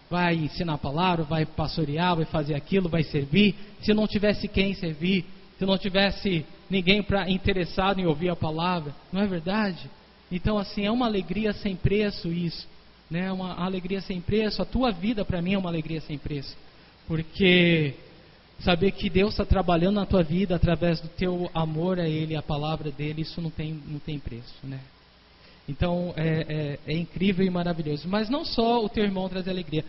vai ensinar a palavra, vai pastorear, vai fazer aquilo, vai servir. Se não tivesse quem servir, se não tivesse ninguém interessado em ouvir a palavra, não é verdade? Então, assim, é uma alegria sem preço isso, né? Uma alegria sem preço. A tua vida para mim é uma alegria sem preço, porque saber que Deus está trabalhando na tua vida através do teu amor a Ele, a palavra dEle, isso não tem preço, né? Então é incrível e maravilhoso. Mas não só o teu irmão traz alegria,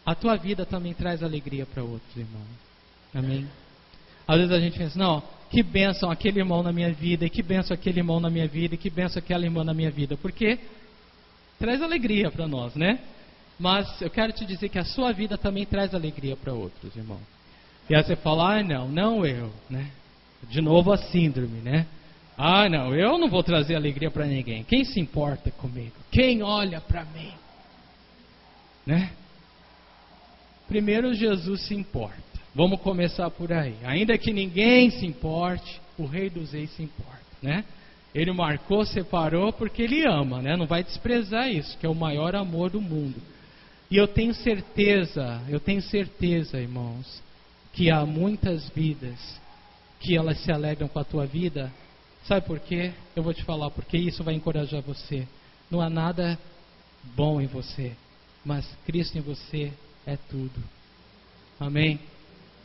a tua vida também traz alegria para outros irmãos. Amém? Às vezes a gente pensa, não, que bênção aquele irmão na minha vida, e que bênção aquele irmão na minha vida, e que bênção aquela irmã na minha vida, porque traz alegria para nós, né? Mas eu quero te dizer que a sua vida também traz alegria para outros, irmão. E aí você fala, não eu, né? De novo a síndrome, né? Não, eu não vou trazer alegria para ninguém. Quem se importa comigo? Quem olha para mim? Né? Primeiro Jesus se importa. Vamos começar por aí. Ainda que ninguém se importe, o Rei dos Reis se importa, né? Ele marcou, separou porque Ele ama, né? Não vai desprezar isso, que é o maior amor do mundo. E eu tenho certeza, irmãos, que há muitas vidas que elas se alegram com a tua vida Sabe por quê? Eu vou te falar, porque isso vai encorajar você. Não há nada bom em você, mas Cristo em você é tudo. Amém?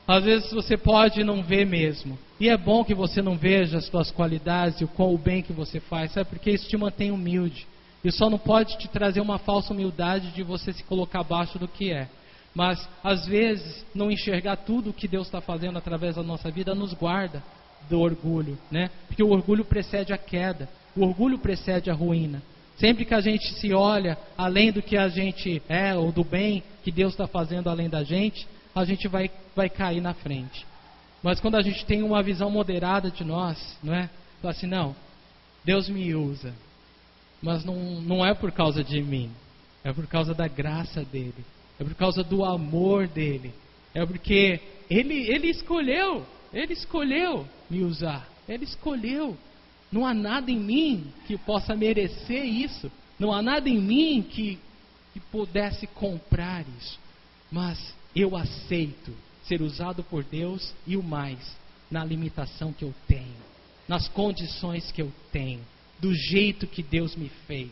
Às vezes você pode não ver mesmo. E é bom que você não veja as suas qualidades e o quão bem que você faz. Sabe? Porque isso te mantém humilde. E só não pode te trazer uma falsa humildade de você se colocar abaixo do que é. Mas, às vezes, não enxergar tudo o que Deus está fazendo através da nossa vida nos guarda do orgulho, né? Porque o orgulho precede a queda. O orgulho precede a ruína. Sempre que a gente se olha além do que a gente é, ou do bem que Deus está fazendo além da gente, a gente vai cair na frente. Mas quando a gente tem uma visão moderada de nós, não é? Fala assim, não, Deus me usa, mas não é por causa de mim, é por causa da graça dele, é por causa do amor dele, é porque ele escolheu me usar, ele escolheu. Não há nada em mim que possa merecer isso, não há nada em mim que pudesse comprar isso, mas eu aceito ser usado por Deus e o mais, na limitação que eu tenho, nas condições que eu tenho, do jeito que Deus me fez,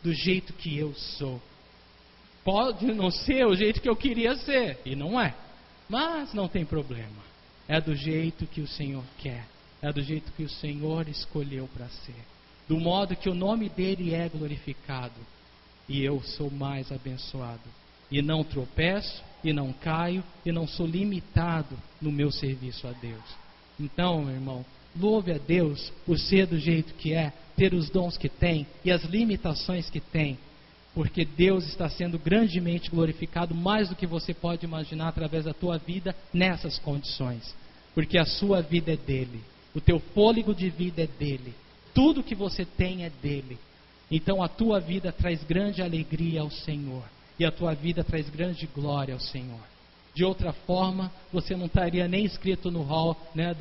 do jeito que eu sou. Pode não ser o jeito que eu queria ser, e não é, mas não tem problema, é do jeito que o Senhor quer, é do jeito que o Senhor escolheu para ser, do modo que o nome dele é glorificado, e eu sou mais abençoado, e não tropeço, e não caio, e não sou limitado no meu serviço a Deus. Então, meu irmão, louve a Deus por ser do jeito que é, ter os dons que tem e as limitações que tem, porque Deus está sendo grandemente glorificado, mais do que você pode imaginar através da tua vida nessas condições, porque a sua vida é dele, o teu fôlego de vida é dele, tudo que você tem é dele. Então a tua vida traz grande alegria ao Senhor, e a tua vida traz grande glória ao Senhor. De outra forma, você não estaria nem escrito no hall, né,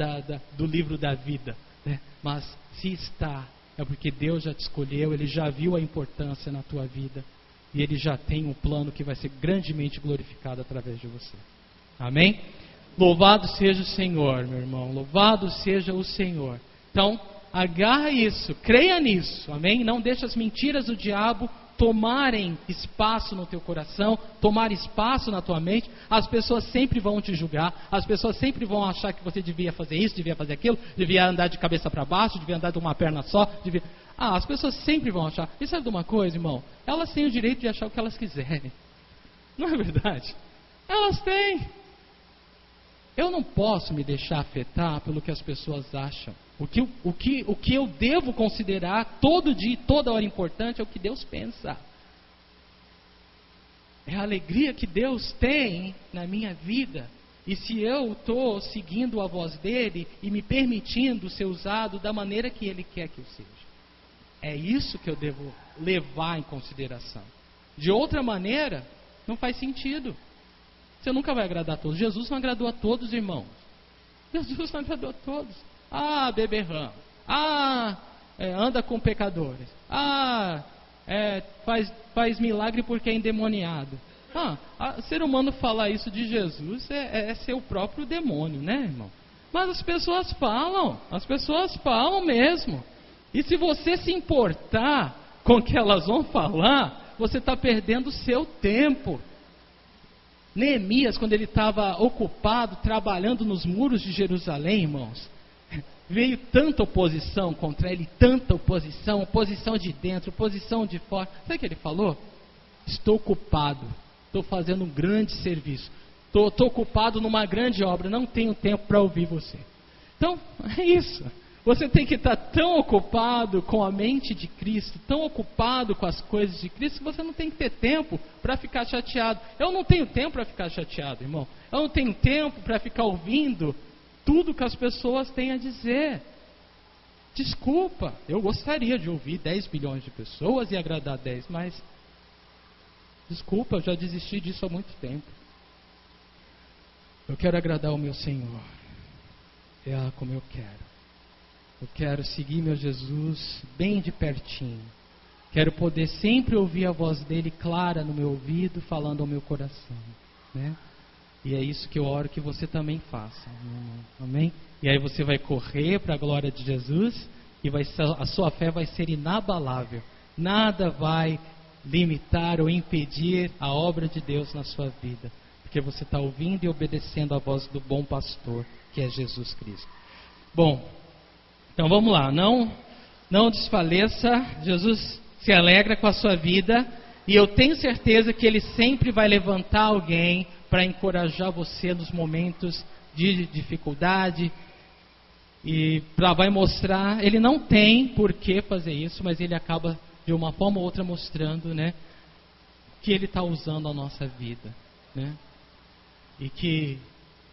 do livro da vida, né? Mas se está, é porque Deus já te escolheu, Ele já viu a importância na tua vida, e Ele já tem um plano que vai ser grandemente glorificado através de você. Amém? Louvado seja o Senhor, meu irmão, louvado seja o Senhor. Então, agarra isso, creia nisso, amém? Não deixe as mentiras do diabo tomarem espaço no teu coração, tomar espaço na tua mente. As pessoas sempre vão te julgar, as pessoas sempre vão achar que você devia fazer isso, devia fazer aquilo, devia andar de cabeça para baixo, devia andar de uma perna só, as pessoas sempre vão achar. E sabe de uma coisa, irmão? Elas têm o direito de achar o que elas quiserem. Não é verdade? Elas têm. Eu não posso me deixar afetar pelo que as pessoas acham. O que eu devo considerar todo dia e toda hora importante é o que Deus pensa. É a alegria que Deus tem na minha vida. E se eu estou seguindo a voz dele e me permitindo ser usado da maneira que ele quer que eu seja. É isso que eu devo levar em consideração. De outra maneira, não faz sentido. Você nunca vai agradar a todos. Jesus não agradou a todos, irmãos. Jesus não agradou a todos. Beberrão. Anda com pecadores. Faz milagre porque é endemoniado. Ser humano falar isso de Jesus é ser o próprio demônio, né, irmão? Mas as pessoas falam mesmo. E se você se importar com o que elas vão falar, você está perdendo o seu tempo. Neemias, quando ele estava ocupado, trabalhando nos muros de Jerusalém, irmãos, veio tanta oposição contra ele, tanta oposição de dentro, oposição de fora. Sabe o que ele falou? Estou ocupado, estou fazendo um grande serviço, estou ocupado numa grande obra, não tenho tempo para ouvir você. Então, é isso. Você tem que estar tão ocupado com a mente de Cristo, tão ocupado com as coisas de Cristo, que você não tem que ter tempo para ficar chateado. Eu não tenho tempo para ficar chateado, irmão. Eu não tenho tempo para ficar ouvindo tudo que as pessoas têm a dizer. Desculpa, eu gostaria de ouvir 10 bilhões de pessoas e agradar 10, mas desculpa, eu já desisti disso há muito tempo. Eu quero agradar o meu Senhor. É como eu quero. Eu quero seguir meu Jesus bem de pertinho. Quero poder sempre ouvir a voz dele clara no meu ouvido, falando ao meu coração, né? E é isso que eu oro que você também faça, amém? E aí você vai correr para a glória de Jesus e a sua fé vai ser inabalável. Nada vai limitar ou impedir a obra de Deus na sua vida, porque você está ouvindo e obedecendo a voz do bom pastor, que é Jesus Cristo. Bom, então vamos lá, não desfaleça. Jesus se alegra com a sua vida, e eu tenho certeza que Ele sempre vai levantar alguém para encorajar você nos momentos de dificuldade, e vai mostrar. Ele não tem por que fazer isso, mas Ele acaba de uma forma ou outra mostrando, né, que Ele está usando a nossa vida, né, e que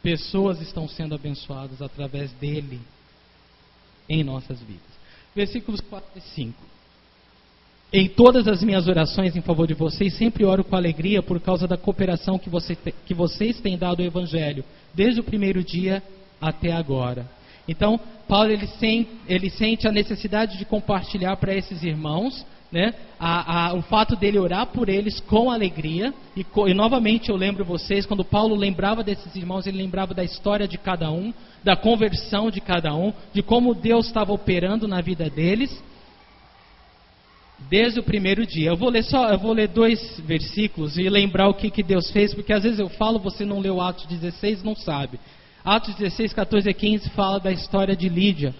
pessoas estão sendo abençoadas através dEle em nossas vidas. Versículos 4 e 5. Em todas as minhas orações em favor de vocês, sempre oro com alegria por causa da cooperação que vocês têm dado ao Evangelho, desde o primeiro dia até agora. Então, Paulo ele sente a necessidade de compartilhar para esses irmãos, né, o fato dele orar por eles com alegria. E novamente eu lembro vocês, quando Paulo lembrava desses irmãos, ele lembrava da história de cada um, da conversão de cada um, de como Deus estava operando na vida deles desde o primeiro dia. Eu vou ler 2 versículos e lembrar o que Deus fez, porque às vezes eu falo, você não leu Atos 16, não sabe. Atos 16, 14 e 15 fala da história de Lídia.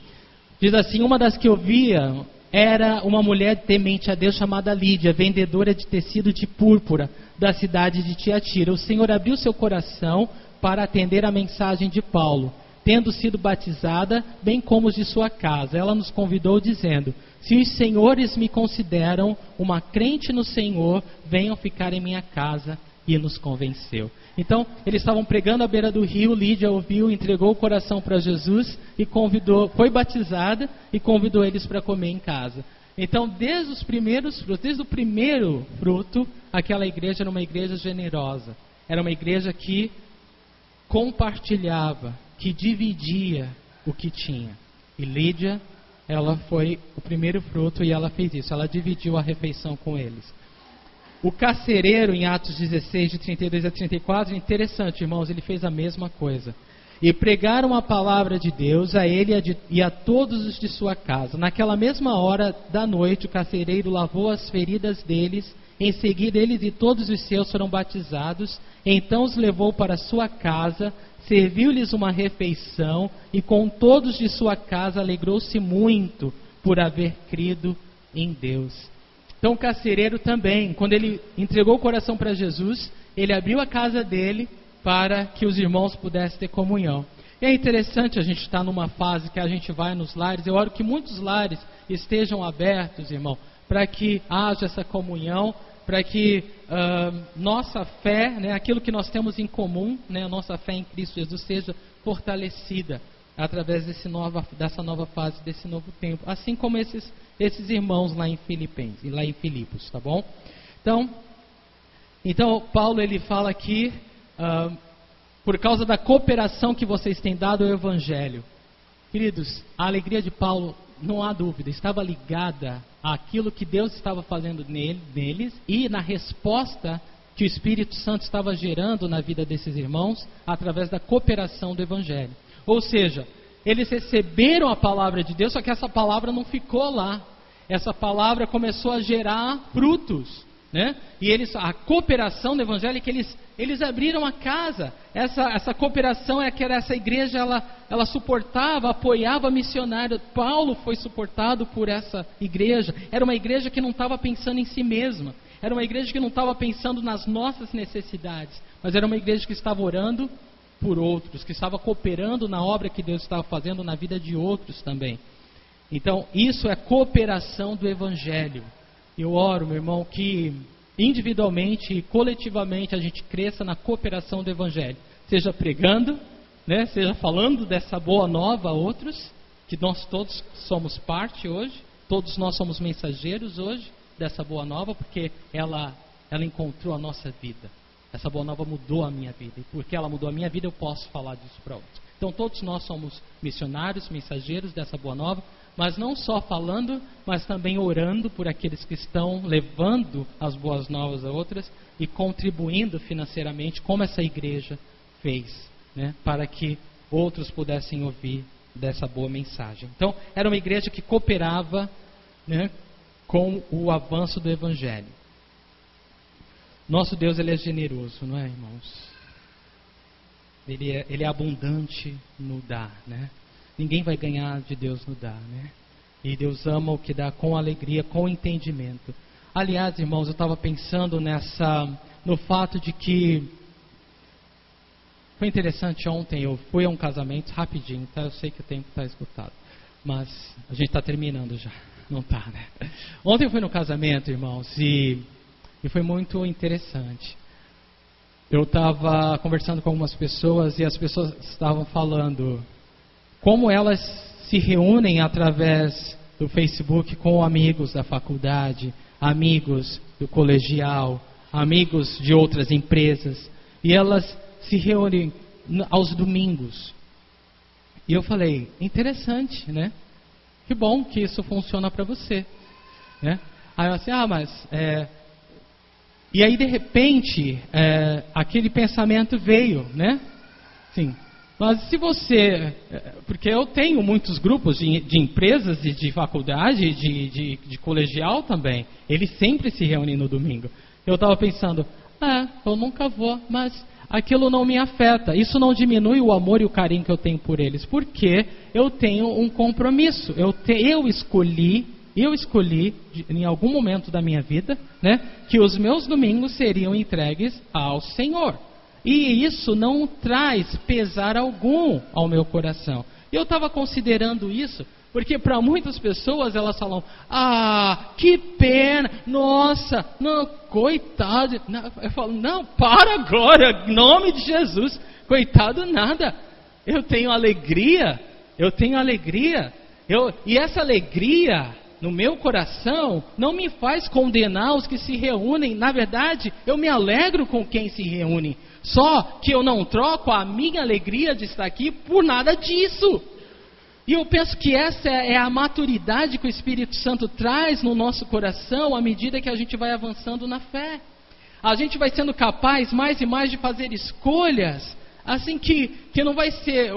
Diz assim: uma das que eu via era uma mulher temente a Deus chamada Lídia, vendedora de tecido de púrpura da cidade de Tiatira. O Senhor abriu seu coração para atender a mensagem de Paulo, tendo sido batizada, bem como os de sua casa. Ela nos convidou dizendo: se os senhores me consideram uma crente no Senhor, venham ficar em minha casa. E nos convenceu. Então, eles estavam pregando à beira do rio, Lídia ouviu, entregou o coração para Jesus e foi batizada e convidou eles para comer em casa. Então, desde o primeiro fruto, aquela igreja era uma igreja generosa. Era uma igreja que compartilhava, que dividia o que tinha. E Lídia, ela foi o primeiro fruto e ela fez isso. Ela dividiu a refeição com eles. O carcereiro, em Atos 16, de 32 a 34, interessante, irmãos, ele fez a mesma coisa. E pregaram a palavra de Deus a ele e a todos os de sua casa. Naquela mesma hora da noite, o carcereiro lavou as feridas deles. Em seguida, eles e todos os seus foram batizados. Então os levou para sua casa, serviu-lhes uma refeição, e com todos de sua casa alegrou-se muito por haver crido em Deus. Então o carcereiro também, quando ele entregou o coração para Jesus, ele abriu a casa dele para que os irmãos pudessem ter comunhão. E é interessante, a gente estar numa fase que a gente vai nos lares. Eu oro que muitos lares estejam abertos, irmão, para que haja essa comunhão, para que nossa fé, né, aquilo que nós temos em comum, né, a nossa fé em Cristo Jesus, seja fortalecida através dessa nova fase, desse novo tempo, assim como esses irmãos lá em Filipos, tá bom? Então Paulo ele fala aqui, por causa da cooperação que vocês têm dado ao Evangelho. Queridos, a alegria de Paulo, não há dúvida, estava ligada àquilo que Deus estava fazendo neles e na resposta que o Espírito Santo estava gerando na vida desses irmãos através da cooperação do Evangelho. Ou seja, eles receberam a palavra de Deus, só que essa palavra não ficou lá. Essa palavra começou a gerar frutos, né? E a cooperação do Evangelho é que eles abriram a casa. Essa cooperação é que essa igreja ela suportava, apoiava missionários. Paulo foi suportado por essa igreja. Era uma igreja que não estava pensando em si mesma. Era uma igreja que não estava pensando nas nossas necessidades, mas era uma igreja que estava orando por outros, que estava cooperando na obra que Deus estava fazendo na vida de outros também. Então, isso é cooperação do Evangelho. Eu oro, meu irmão, que individualmente e coletivamente a gente cresça na cooperação do Evangelho. Seja pregando, né, seja falando dessa boa nova a outros, que nós todos somos parte hoje, todos nós somos mensageiros hoje dessa boa nova, porque ela encontrou a nossa vida. Essa boa nova mudou a minha vida. E porque ela mudou a minha vida, eu posso falar disso para outros. Então todos nós somos missionários, mensageiros dessa boa nova, mas não só falando, mas também orando por aqueles que estão levando as boas novas a outras e contribuindo financeiramente, como essa igreja fez, né, para que outros pudessem ouvir dessa boa mensagem. Então, era uma igreja que cooperava, né, com o avanço do Evangelho. Nosso Deus, Ele é generoso, não é, irmãos? Ele é abundante no dar, né? Ninguém vai ganhar de Deus no dar, né? E Deus ama o que dá com alegria, com entendimento. Aliás, irmãos, eu estava pensando no fato de que foi interessante ontem, eu fui a um casamento rapidinho, tá? Eu sei que o tempo está esgotado, mas a gente está terminando já, não está, né? Ontem eu fui no casamento, irmãos, e foi muito interessante. Eu estava conversando com algumas pessoas e as pessoas estavam falando como elas se reúnem através do Facebook com amigos da faculdade, amigos do colegial, amigos de outras empresas, e elas se reúnem aos domingos. E eu falei, interessante, né? Que bom que isso funciona para você, né? Aí eu assim, mas... E aí, de repente, aquele pensamento veio, né? Sim. Mas se você... Porque eu tenho muitos grupos de empresas e de faculdade, de colegial também. Eles sempre se reúnem no domingo. Eu estava pensando, eu nunca vou, mas aquilo não me afeta. Isso não diminui o amor e o carinho que eu tenho por eles. Porque eu tenho um compromisso. Eu escolhi em algum momento da minha vida, né, que os meus domingos seriam entregues ao Senhor. E isso não traz pesar algum ao meu coração. E eu estava considerando isso, porque para muitas pessoas elas falam, que pena, nossa, não, coitado. Eu falo, não, para agora, em nome de Jesus, coitado nada. Eu tenho alegria. E essa alegria no meu coração não me faz condenar os que se reúnem. Na verdade, eu me alegro com quem se reúne. Só que eu não troco a minha alegria de estar aqui por nada disso. E eu penso que essa é a maturidade que o Espírito Santo traz no nosso coração à medida que a gente vai avançando na fé. A gente vai sendo capaz mais e mais de fazer escolhas, assim que não vai ser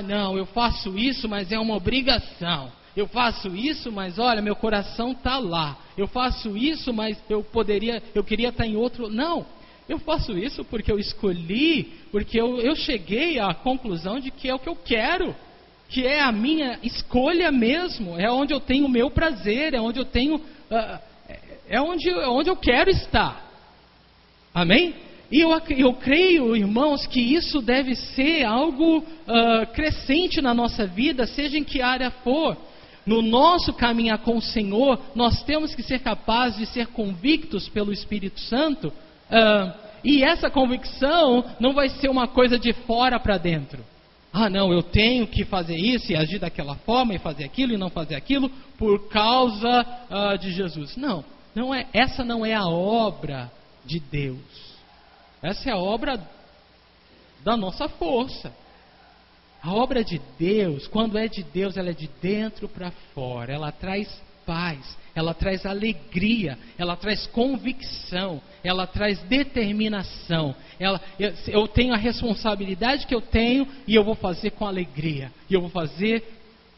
não, eu faço isso, mas é uma obrigação. Eu faço isso, mas olha, meu coração está lá. Eu faço isso, mas eu queria estar em outro. Não, eu faço isso porque eu escolhi, porque eu cheguei à conclusão de que é o que eu quero, que é a minha escolha mesmo, é onde eu tenho o meu prazer, é onde eu tenho, é onde eu quero estar. Amém? E eu creio, irmãos, que isso deve ser algo crescente na nossa vida, seja em que área for. No nosso caminhar com o Senhor, nós temos que ser capazes de ser convictos pelo Espírito Santo, e essa convicção não vai ser uma coisa de fora para dentro. Não, eu tenho que fazer isso e agir daquela forma e fazer aquilo e não fazer aquilo por causa de Jesus. Não, essa não é a obra de Deus. Essa é a obra da nossa força. A obra de Deus, quando é de Deus, ela é de dentro para fora. Ela traz paz, ela traz alegria, ela traz convicção, ela traz determinação. Eu tenho a responsabilidade que eu tenho e eu vou fazer com alegria. E eu vou fazer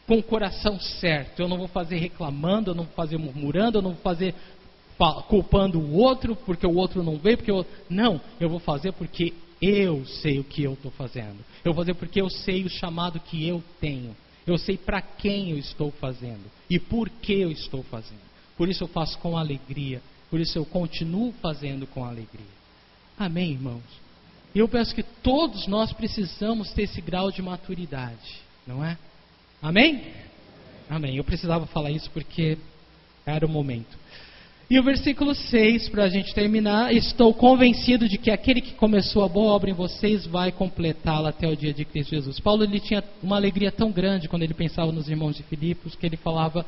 com o coração certo. Eu não vou fazer reclamando, eu não vou fazer murmurando, eu não vou fazer culpando o outro porque o outro não veio. Não, eu vou fazer porque eu sei o que eu estou fazendo. Eu vou fazer porque eu sei o chamado que eu tenho. Eu sei para quem eu estou fazendo e por que eu estou fazendo. Por isso eu faço com alegria. Por isso eu continuo fazendo com alegria. Amém, irmãos? E eu penso que todos nós precisamos ter esse grau de maturidade, não é? Amém? Amém. Eu precisava falar isso porque era o momento. E o versículo 6, para a gente terminar: estou convencido de que aquele que começou a boa obra em vocês vai completá-la até o dia de Cristo Jesus. Paulo, ele tinha uma alegria tão grande quando ele pensava nos irmãos de Filipos, que ele falava,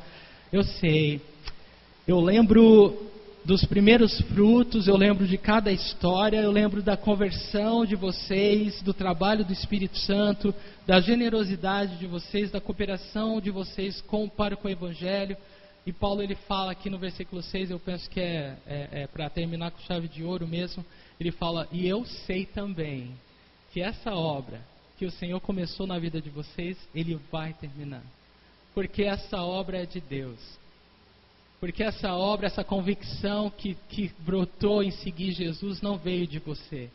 eu lembro dos primeiros frutos, eu lembro de cada história, eu lembro da conversão de vocês, do trabalho do Espírito Santo, da generosidade de vocês, da cooperação de vocês para com o Evangelho. E Paulo, ele fala aqui no versículo 6, eu penso que é para terminar com chave de ouro mesmo, ele fala, e eu sei também que essa obra que o Senhor começou na vida de vocês, Ele vai terminar. Porque essa obra é de Deus. Porque essa obra, essa convicção que brotou em seguir Jesus não veio de você.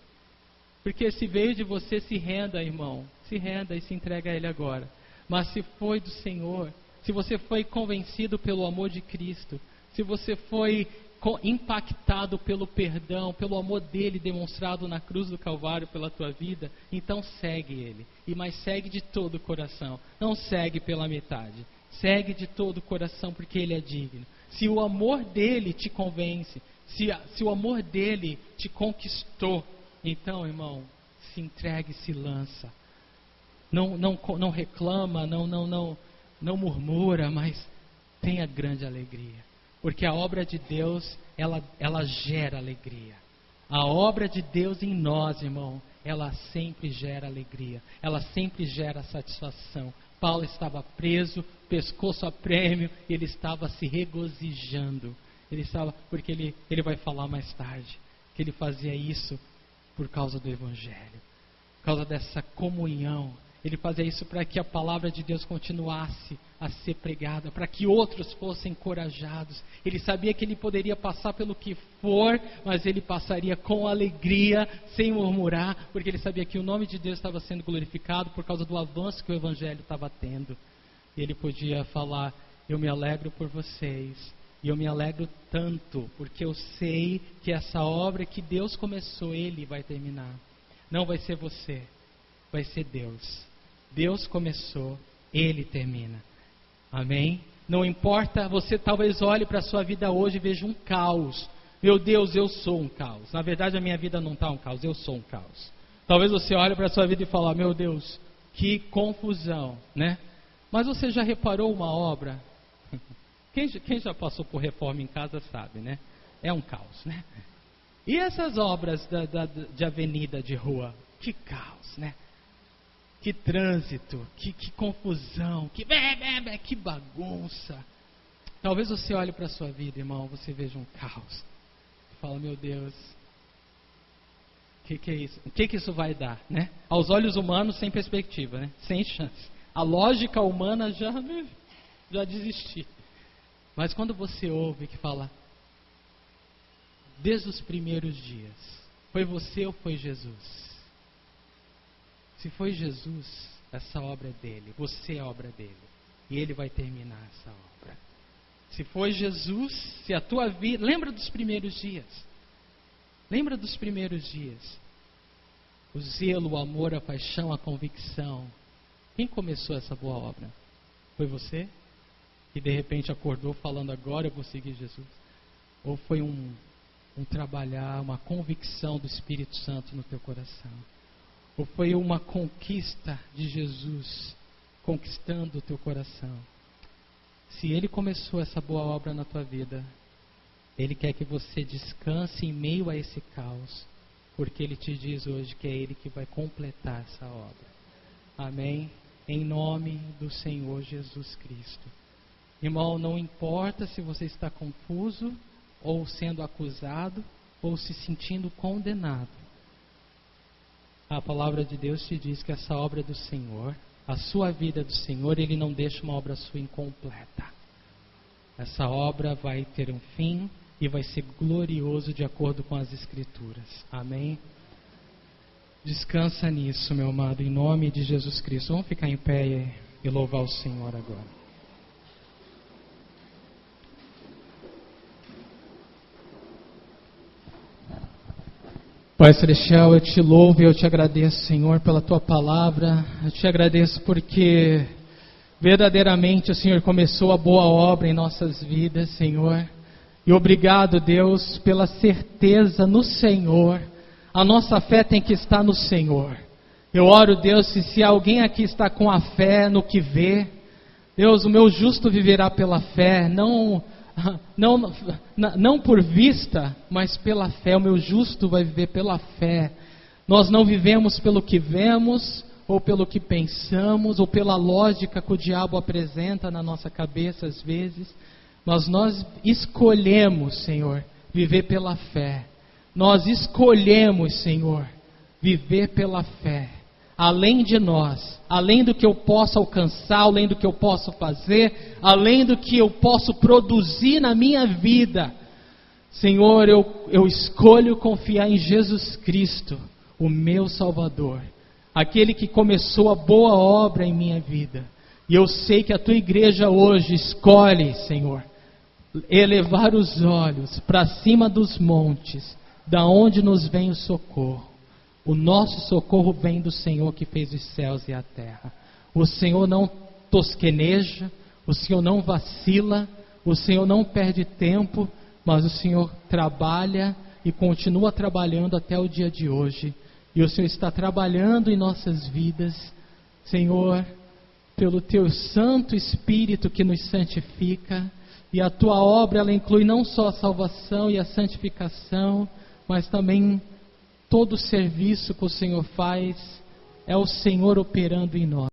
Porque se veio de você, se renda, irmão. Se renda e se entrega a Ele agora. Mas se foi do Senhor, se você foi convencido pelo amor de Cristo, se você foi impactado pelo perdão, pelo amor dele demonstrado na cruz do Calvário pela tua vida, então segue ele. Mas segue de todo o coração. Não segue pela metade. Segue de todo o coração porque ele é digno. Se o amor dele te convence, se o amor dele te conquistou, então, irmão, se entregue, se lança. Não reclama, não murmura, mas tenha grande alegria. Porque a obra de Deus, ela gera alegria. A obra de Deus em nós, irmão, ela sempre gera alegria. Ela sempre gera satisfação. Paulo estava preso, pescoço a prêmio, e ele estava se regozijando. Porque ele vai falar mais tarde, que ele fazia isso por causa do Evangelho. Por causa dessa comunhão. Ele fazia isso para que a palavra de Deus continuasse a ser pregada, para que outros fossem encorajados. Ele sabia que ele poderia passar pelo que for, mas ele passaria com alegria, sem murmurar, porque ele sabia que o nome de Deus estava sendo glorificado por causa do avanço que o Evangelho estava tendo. E ele podia falar: eu me alegro por vocês, e eu me alegro tanto, porque eu sei que essa obra que Deus começou, Ele vai terminar. Não vai ser você, vai ser Deus. Deus começou, Ele termina. Amém? Não importa, você talvez olhe para a sua vida hoje e veja um caos. Meu Deus, eu sou um caos. Na verdade, a minha vida não está um caos, eu sou um caos. Talvez você olhe para a sua vida e fale: meu Deus, que confusão, né? Mas você já reparou uma obra? Quem já passou por reforma em casa sabe, né? É um caos, né? E essas obras de avenida, de rua? Que caos, né? Que trânsito, que confusão, que bagunça. Talvez você olhe para a sua vida, irmão, você veja um caos. E fala: meu Deus, que é isso? O que isso vai dar, né? Aos olhos humanos, sem perspectiva, né? Sem chance. A lógica humana já desisti. Mas quando você ouve que fala: desde os primeiros dias, foi você ou foi Jesus? Se foi Jesus, essa obra é dele, você é a obra dele, e ele vai terminar essa obra. Se foi Jesus, se a tua vida... Lembra dos primeiros dias. Lembra dos primeiros dias. O zelo, o amor, a paixão, a convicção. Quem começou essa boa obra? Foi você? Que de repente acordou falando: agora eu vou seguir Jesus? Ou foi um trabalhar, uma convicção do Espírito Santo no teu coração? Ou foi uma conquista de Jesus conquistando o teu coração? Se Ele começou essa boa obra na tua vida, Ele quer que você descanse em meio a esse caos, porque Ele te diz hoje que é Ele que vai completar essa obra. Amém? Em nome do Senhor Jesus Cristo. Irmão, não importa se você está confuso, ou sendo acusado, ou se sentindo condenado. A palavra de Deus te diz que essa obra é do Senhor, a sua vida é do Senhor, Ele não deixa uma obra sua incompleta. Essa obra vai ter um fim e vai ser glorioso de acordo com as Escrituras. Amém? Descansa nisso, meu amado, em nome de Jesus Cristo. Vamos ficar em pé e louvar o Senhor agora. Pai Celestial, eu te louvo e eu te agradeço, Senhor, pela tua palavra. Eu te agradeço porque verdadeiramente o Senhor começou a boa obra em nossas vidas, Senhor. E obrigado, Deus, pela certeza no Senhor. A nossa fé tem que estar no Senhor. Eu oro, Deus, se alguém aqui está com a fé no que vê, Deus, o meu justo viverá pela fé, não por vista, mas pela fé. O meu justo vai viver pela fé. Nós não vivemos pelo que vemos, ou pelo que pensamos, ou pela lógica que o diabo apresenta na nossa cabeça às vezes. Mas nós escolhemos, Senhor, viver pela fé. Nós escolhemos, Senhor, viver pela fé. além de nós, além do que eu posso alcançar, além do que eu posso fazer, além do que eu posso produzir na minha vida. Senhor, eu escolho confiar em Jesus Cristo, o meu Salvador, aquele que começou a boa obra em minha vida. E eu sei que a tua igreja hoje escolhe, Senhor, elevar os olhos para cima dos montes, da onde nos vem o socorro. O nosso socorro vem do Senhor que fez os céus e a terra. O Senhor não tosqueneja, o Senhor não vacila, o Senhor não perde tempo, mas o Senhor trabalha e continua trabalhando até o dia de hoje. E o Senhor está trabalhando em nossas vidas, Senhor, pelo Teu Santo Espírito que nos santifica. E a Tua obra, ela inclui não só a salvação e a santificação, mas também todo o serviço que o Senhor faz, é o Senhor operando em nós.